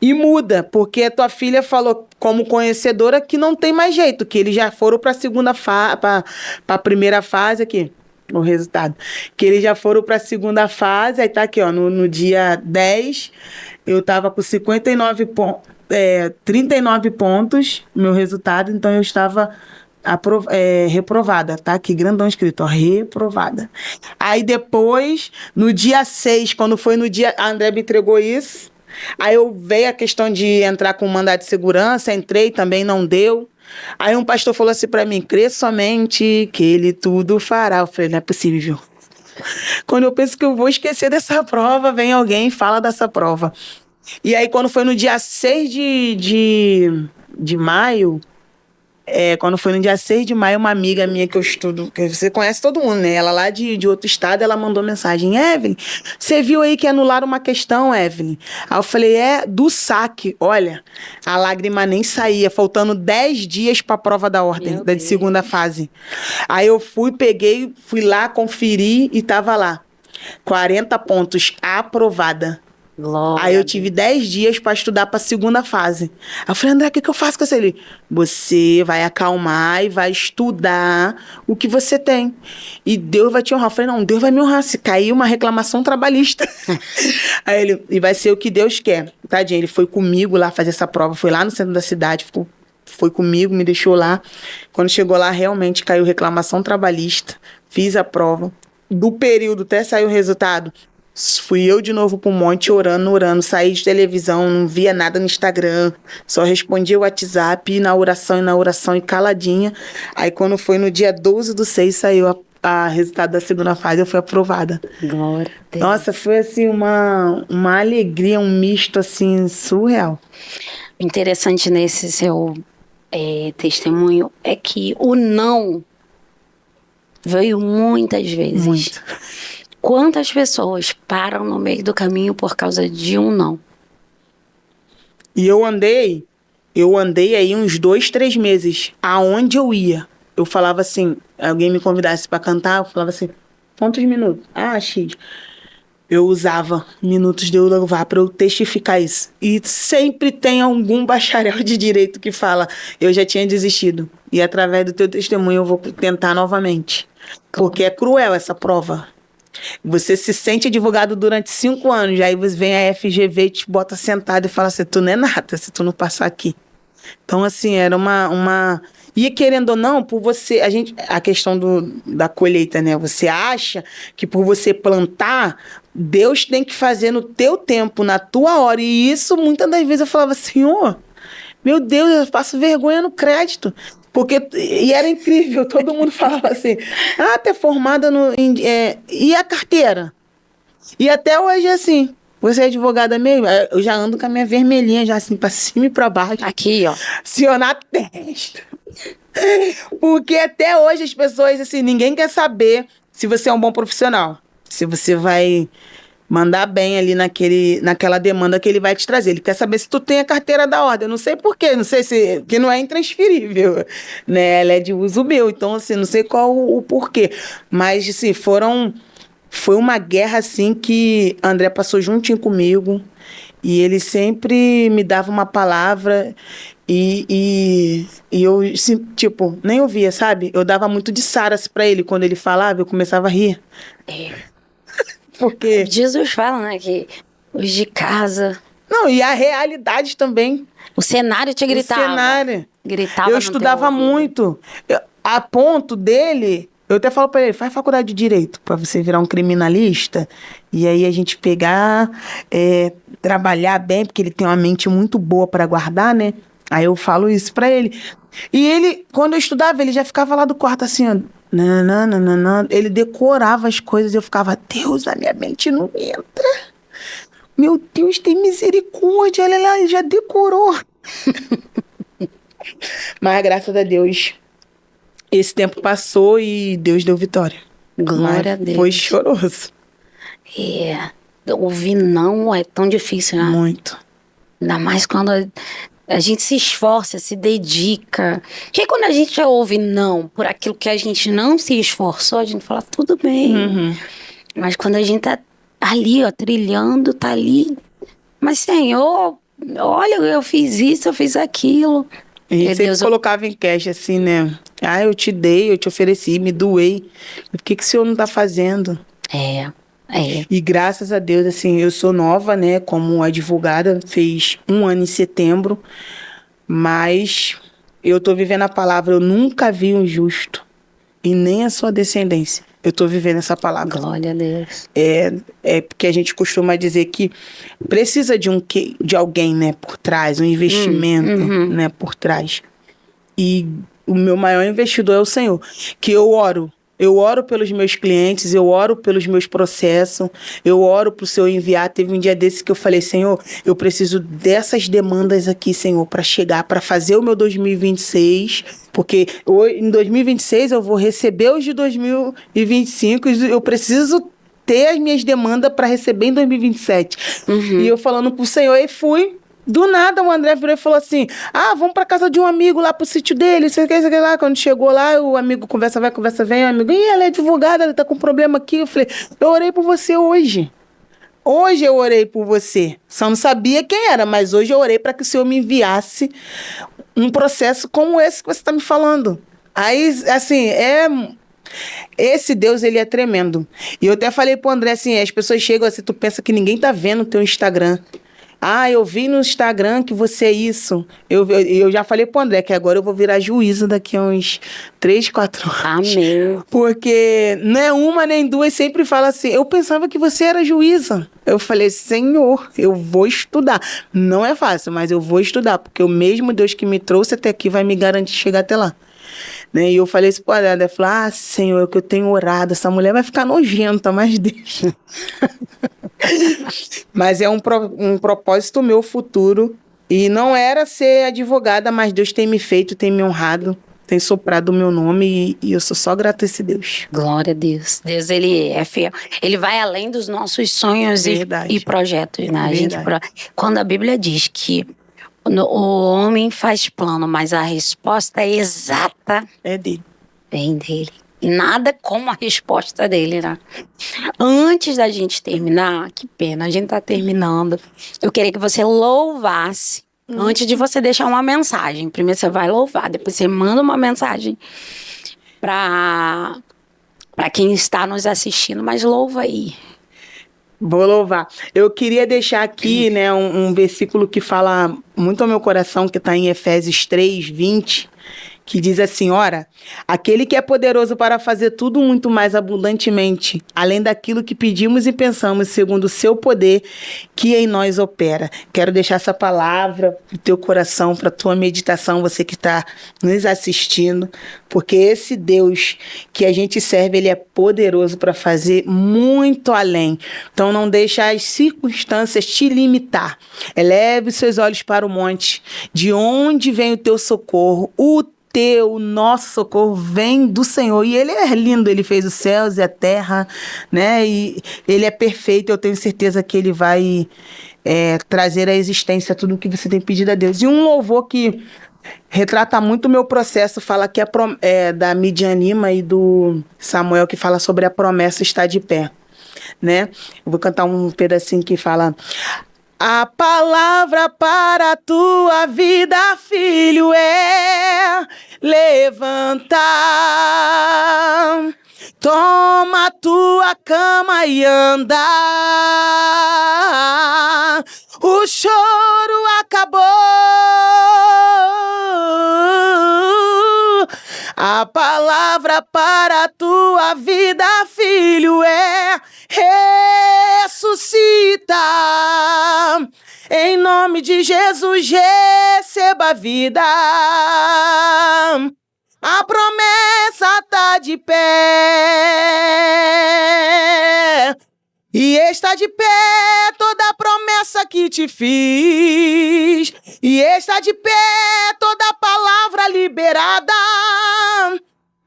e muda, porque a tua filha falou como conhecedora que não tem mais jeito, que eles já foram para a segunda fase, para a primeira fase aqui. O resultado. Que eles já foram para a segunda fase, aí tá aqui, ó, no dia 10, eu tava com 39 pontos, meu resultado, então eu estava reprovada, tá aqui, grandão escrito, ó, reprovada. Aí depois, no dia 6, quando foi no dia, a André me entregou isso, aí eu veio a questão de entrar com mandado de segurança, entrei, também não deu. Aí um pastor falou assim pra mim, crê somente que ele tudo fará. Eu falei, não é possível. Quando eu penso que eu vou esquecer dessa prova, vem alguém e fala dessa prova. E aí quando foi no dia 6 de maio, quando foi no dia 6 de maio, uma amiga minha que eu estudo, que você conhece todo mundo, né? Ela lá de outro estado, ela mandou mensagem, Evelyn, você viu aí que anularam uma questão, Evelyn? Aí eu falei, do saque. Olha, a lágrima nem saía, faltando 10 dias para a prova da ordem, de segunda fase. Aí eu fui lá, conferi e tava lá. 40 pontos, aprovada.
Glória.
Aí eu tive 10 dias para estudar para a segunda fase. Aí eu falei, André, o que eu faço com isso ali? Você vai acalmar e vai estudar o que você tem. E Deus vai te honrar. Eu falei, não, Deus vai me honrar. Se cair uma reclamação trabalhista. Aí ele, e vai ser o que Deus quer. Tadinho, ele foi comigo lá fazer essa prova. Foi lá no centro da cidade, foi comigo, me deixou lá. Quando chegou lá, realmente caiu reclamação trabalhista. Fiz a prova. Do período até sair o resultado, Fui eu de novo pro monte orando, saí de televisão, não via nada no Instagram, só respondia o WhatsApp, inauguração e caladinha. Aí quando foi no dia 12/6, saiu a resultado da segunda fase, eu fui aprovada.
Glória a Deus.
Nossa, foi assim uma alegria, um misto assim surreal.
Interessante nesse seu testemunho é que o não veio muitas vezes.
Muito.
Quantas pessoas param no meio do caminho por causa de um não?
E eu andei aí uns 2, 3 meses. Aonde eu ia, eu falava assim, alguém me convidasse pra cantar, eu falava assim, quantos minutos? Ah, X. Eu usava minutos de eu louvar pra eu testificar isso. E sempre tem algum bacharel de direito que fala, eu já tinha desistido. E através do teu testemunho eu vou tentar novamente. Porque é cruel essa prova. Você se sente advogado durante 5 anos, aí você vem a FGV e te bota sentado e fala assim, tu não é nada se tu não passar aqui. Então, assim, era uma... E querendo ou não, por você... A questão da colheita, né? Você acha que por você plantar, Deus tem que fazer no teu tempo, na tua hora. E isso, muitas das vezes, eu falava, Senhor, meu Deus, eu passo vergonha no crédito. E era incrível, todo mundo falava assim, tu é formada e a carteira? E até hoje, assim, você é advogada mesmo? Eu já ando com a minha vermelhinha, já assim, pra cima e pra baixo.
Aqui, ó.
Senhor, na testa. Porque até hoje as pessoas, assim, ninguém quer saber se você é um bom profissional. Se você vai mandar bem ali naquela demanda que ele vai te trazer. Ele quer saber se tu tem a carteira da ordem. Eu não sei por quê, não sei se... que não é intransferível, né? Ela é de uso meu, então, assim, não sei qual o porquê. Mas, assim, foi uma guerra, assim, que André passou juntinho comigo. E ele sempre me dava uma palavra e eu, assim, tipo, nem ouvia, sabe? Eu dava muito de saras pra ele. Quando ele falava, eu começava a rir. Porque...
Jesus fala, né, que os de casa...
Não, e a realidade também.
O cenário te gritava.
O cenário.
Gritava
Eu
no
estudava
teu ouvido.
muito. A ponto dele... Eu até falo pra ele, faz faculdade de Direito pra você virar um criminalista. E aí a gente pegar, trabalhar bem, porque ele tem uma mente muito boa pra guardar, né? Aí eu falo isso pra ele. E ele, quando eu estudava, ele já ficava lá do quarto assim, ó. Nananana. Ele decorava as coisas e eu ficava, Deus, a minha mente não entra. Meu Deus, tem misericórdia. Olha lá, ele já decorou. Mas graças a Deus, esse tempo passou e Deus deu vitória.
Glória a Deus.
Foi choroso.
Ouvir não é tão difícil, né?
Muito.
Ainda mais quando a gente se esforça, se dedica. Porque quando a gente ouve não por aquilo que a gente não se esforçou, a gente fala, tudo bem.
Uhum.
Mas quando a gente tá ali, ó, trilhando, tá ali. Mas, Senhor, olha, eu fiz isso, eu fiz aquilo.
E
E
sempre colocava em cash assim, né? Eu te dei, eu te ofereci, me doei. Por que o senhor não tá fazendo? E graças a Deus, assim, eu sou nova, né? Como advogada, fez 1 ano em setembro. Mas eu tô vivendo a palavra, eu nunca vi um justo. E nem a sua descendência. Eu tô vivendo essa palavra.
Glória a Deus.
É porque a gente costuma dizer que precisa de alguém, né, por trás, um investimento, né, por trás. E o meu maior investidor é o Senhor, que eu oro pelos meus clientes, eu oro pelos meus processos, eu oro pro Senhor enviar. Teve um dia desse que eu falei, Senhor, eu preciso dessas demandas aqui, Senhor, para chegar, para fazer o meu 2026, porque em 2026 eu vou receber os de 2025, eu preciso ter as minhas demandas para receber em 2027. E eu falando pro Senhor, e fui. Do nada, o André virou e falou assim, vamos pra casa de um amigo lá pro sítio dele, sei que lá. Quando chegou lá, o amigo conversa vem, o amigo, ela é advogada, ela tá com problema aqui. Eu falei, eu orei por você hoje. Hoje eu orei por você. Só não sabia quem era, mas hoje eu orei para que o Senhor me enviasse um processo como esse que você tá me falando. Aí, assim, esse Deus, ele é tremendo. E eu até falei pro André assim, as pessoas chegam assim, tu pensa que ninguém tá vendo o teu Instagram. Ah, eu vi no Instagram que você é isso. Eu já falei pro André que agora eu vou virar juíza daqui a uns 3, 4 anos.
Amém.
Porque não é uma nem duas, sempre fala assim, eu pensava que você era juíza. Eu falei, Senhor, eu vou estudar. Não é fácil, mas eu vou estudar, porque o mesmo Deus que me trouxe até aqui vai me garantir chegar até lá. Né? E eu falei isso pro André, falei, Senhor, é que eu tenho orado, essa mulher vai ficar nojenta, mas deixa. Mas é um propósito meu futuro. E não era ser advogada, mas Deus tem me feito, tem me honrado, tem soprado o meu nome e eu sou só grata a esse Deus.
Glória a Deus. Deus, ele é fiel. Ele vai além dos nossos sonhos e projetos, né? Quando a Bíblia diz que o homem faz plano, mas a resposta é exata.
É dele.
Vem dele. Nada como a resposta dele, né? Antes da gente terminar, que pena, a gente tá terminando. Eu queria que você louvasse, antes de você deixar uma mensagem. Primeiro você vai louvar, depois você manda uma mensagem para quem está nos assistindo, mas louva aí.
Vou louvar. Eu queria deixar aqui, né, um versículo que fala muito ao meu coração, que está em Efésios 3:20, que diz assim, ora, aquele que é poderoso para fazer tudo muito mais abundantemente, além daquilo que pedimos e pensamos, segundo o seu poder que em nós opera. Quero deixar essa palavra pro teu coração, para tua meditação, você que está nos assistindo, porque esse Deus que a gente serve, ele é poderoso para fazer muito além. Então não deixa as circunstâncias te limitar. Eleve os seus olhos para o monte, de onde vem o teu socorro, o nosso socorro vem do Senhor, e Ele é lindo, Ele fez os céus e a terra, né, e Ele é perfeito, eu tenho certeza que Ele vai trazer à existência tudo o que você tem pedido a Deus. E um louvor que retrata muito o meu processo, fala que da Midianima e do Samuel, que fala sobre a promessa estar de pé, né, eu vou cantar um pedacinho que fala... A palavra para a tua vida, filho, é levantar. Toma a tua cama e andar. O choro acabou. A palavra para a tua vida, filho, é ressuscita. Em nome de Jesus, receba a vida. A promessa tá de pé. E está de pé toda a promessa que te fiz. E está de pé toda a palavra liberada.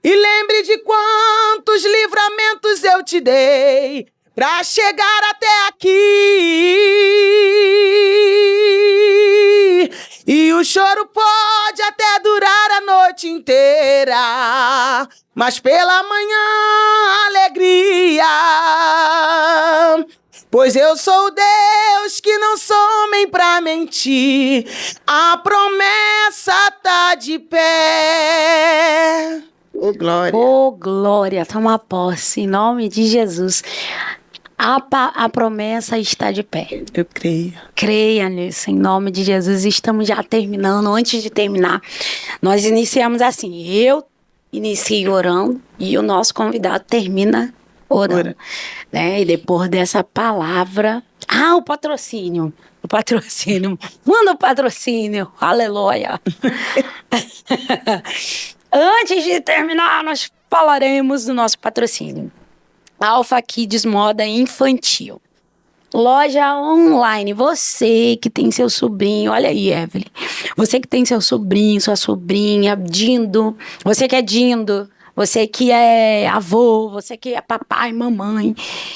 E lembre de quantos livramentos eu te dei para chegar até aqui. E o choro pode até durar a noite inteira, mas pela manhã alegria. Pois eu sou Deus que não sou homem pra mentir. A promessa tá de pé. Ô, glória.
Ô, glória, toma posse, em nome de Jesus. A promessa está de pé.
Eu creio.
Creia nisso, em nome de Jesus. Estamos já terminando. Antes de terminar, nós iniciamos assim. Eu inicio orando e o nosso convidado termina orando. Né? E depois dessa palavra... o patrocínio. O patrocínio. Manda o patrocínio. Aleluia. Antes de terminar, nós falaremos do nosso patrocínio. Alpha Kids Moda Infantil. Loja online. Você que tem seu sobrinho, olha aí, Evelyn. Você que tem seu sobrinho, sua sobrinha, Dindo. Você que é Dindo. Você que é avô, você que é papai, mamãe.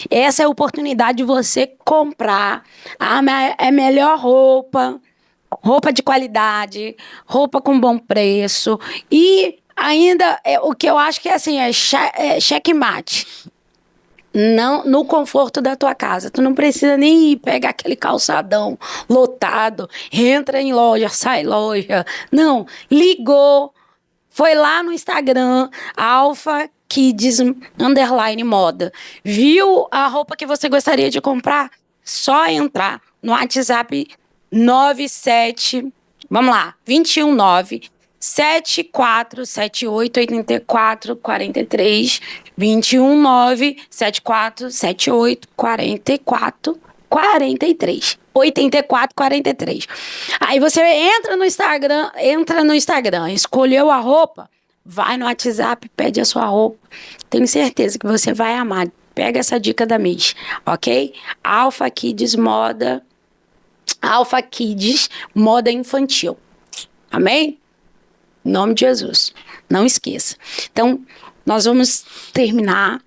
Essa é a oportunidade de você comprar a melhor roupa de qualidade, roupa com bom preço. E ainda, o que eu acho que é assim, é checkmate. Não, no conforto da tua casa. Tu não precisa nem ir pegar aquele calçadão lotado, entra em loja, sai loja. Não, ligou, foi lá no Instagram, Alpha Kids _moda. Viu a roupa que você gostaria de comprar? Só entrar no WhatsApp 97, vamos lá, 219 7478 84 43, 219 7478 44 43, 84 43. Aí você entra no Instagram, escolheu a roupa, vai no WhatsApp, pede a sua roupa. Tenho certeza que você vai amar. Pega essa dica da Miss, ok? Alpha Kids moda infantil. Amém? Em nome de Jesus. Não esqueça. Então, nós vamos terminar.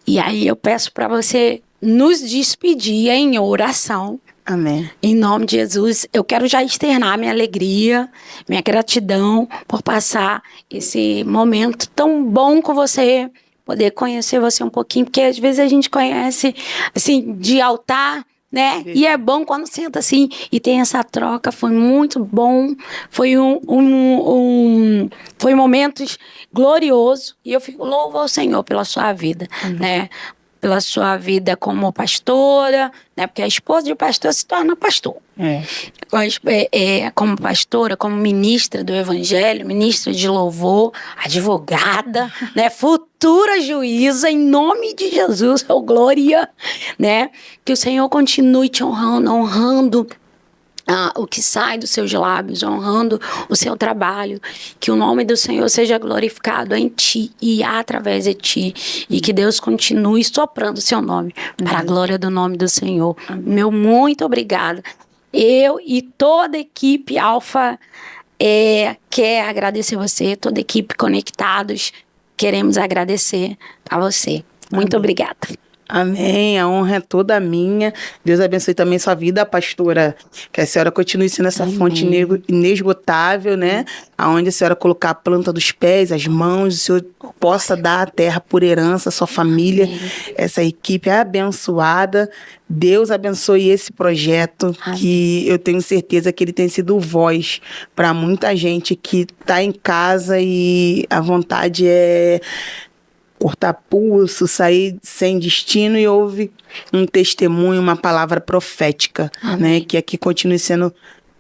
E aí eu peço para você nos despedir em oração.
Amém.
Em nome de Jesus, eu quero já externar minha alegria, minha gratidão por passar esse momento tão bom com você, poder conhecer você um pouquinho, porque às vezes a gente conhece, assim, de altar, né? E é bom quando senta assim e tem essa troca. Foi muito bom, foi foi momentos gloriosos e eu fico louvo ao Senhor pela sua vida, né? Pela sua vida como pastora, né? Porque a esposa de pastor se torna pastor. Como pastora, como ministra do evangelho, ministra de louvor, advogada, né? Futura juíza, em nome de Jesus, oh glória, né? Que o Senhor continue te honrando o que sai dos seus lábios, honrando o seu trabalho, que o nome do Senhor seja glorificado em ti e através de ti, e que Deus continue soprando o seu nome, para a glória do nome do Senhor. Meu muito obrigada. Eu e toda a equipe Alpha quer agradecer você, toda a equipe Conectados, queremos agradecer a você. Muito obrigada.
Amém, a honra é toda minha. Deus abençoe também sua vida, pastora. Que a senhora continue sendo essa fonte inesgotável, né? Aonde a senhora colocar a planta dos pés, as mãos, o Senhor possa dar a terra por herança, a sua família. Amém. Essa equipe é abençoada. Deus abençoe esse projeto. Amém. Que eu tenho certeza que ele tem sido voz para muita gente que está em casa e a vontade é cortar pulso, sair sem destino, e houve um testemunho, uma palavra profética, né? Que aqui continue sendo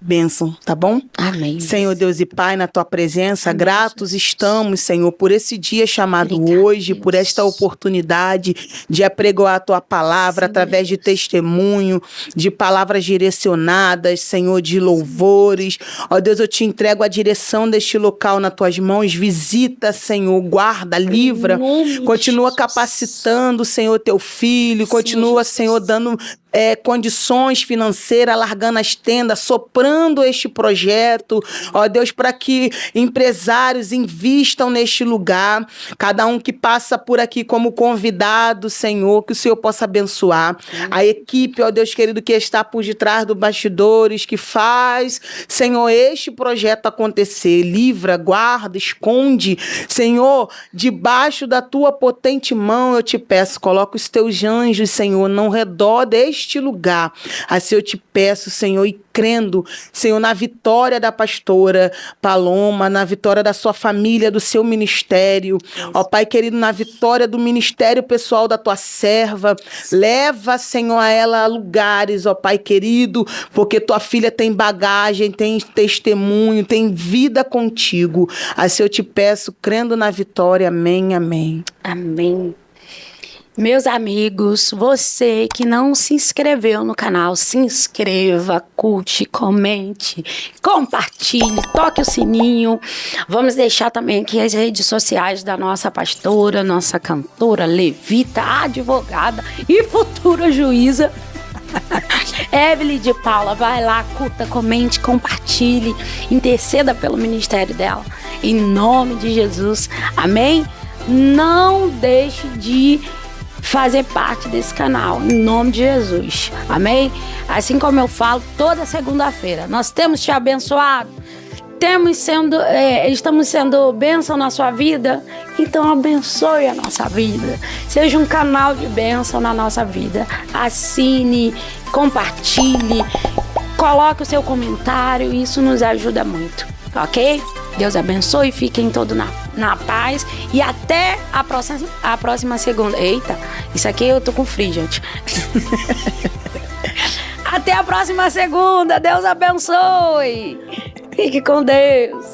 bênção, tá bom?
Amém.
Senhor Deus e Pai, na tua presença, amém, gratos Jesus. Estamos, Senhor, por esse dia chamado hoje, Deus. Por esta oportunidade de apregoar a tua palavra, sim, através de testemunho, de palavras direcionadas, Senhor, de louvores. Ó Deus, eu te entrego a direção deste local nas tuas mãos. Visita, Senhor, guarda, livra, continua capacitando, Senhor, teu filho, sim, continua, Jesus. Senhor, dando condições financeiras, largando as tendas, soprando este projeto, ó Deus, para que empresários invistam neste lugar, cada um que passa por aqui como convidado, Senhor, que o Senhor possa abençoar, a equipe, ó Deus querido, que está por detrás dos bastidores, que faz, Senhor, este projeto acontecer, livra, guarda, esconde, Senhor, debaixo da tua potente mão, eu te peço, coloca os teus anjos, Senhor, no redor deste lugar. Assim eu te peço, Senhor, e crendo, Senhor, na vitória da pastora Paloma, na vitória da sua família, do seu ministério, ó Pai querido, na vitória do ministério pessoal da tua serva, leva, Senhor, a ela a lugares, ó Pai querido, porque tua filha tem bagagem, tem testemunho, tem vida contigo. Assim eu te peço, crendo na vitória, amém, amém.
Amém. Meus amigos, você que não se inscreveu no canal, se inscreva, curte, comente, compartilhe, toque o sininho. Vamos deixar também aqui as redes sociais da nossa pastora, nossa cantora, levita, advogada e futura juíza, Evelyn de Paula. Vai lá, curta, comente, compartilhe, interceda pelo ministério dela, em nome de Jesus, amém? Não deixe de fazer parte desse canal, em nome de Jesus, amém? Assim como eu falo toda segunda-feira, nós temos te abençoado, estamos sendo bênção na sua vida, então abençoe a nossa vida, seja um canal de bênção na nossa vida. Assine, compartilhe, coloque o seu comentário, isso nos ajuda muito, ok? Deus abençoe, fiquem todos na paz e até a próxima segunda. Eita, isso aqui eu tô com frio, gente. Até a próxima segunda. Deus abençoe. Fique com Deus.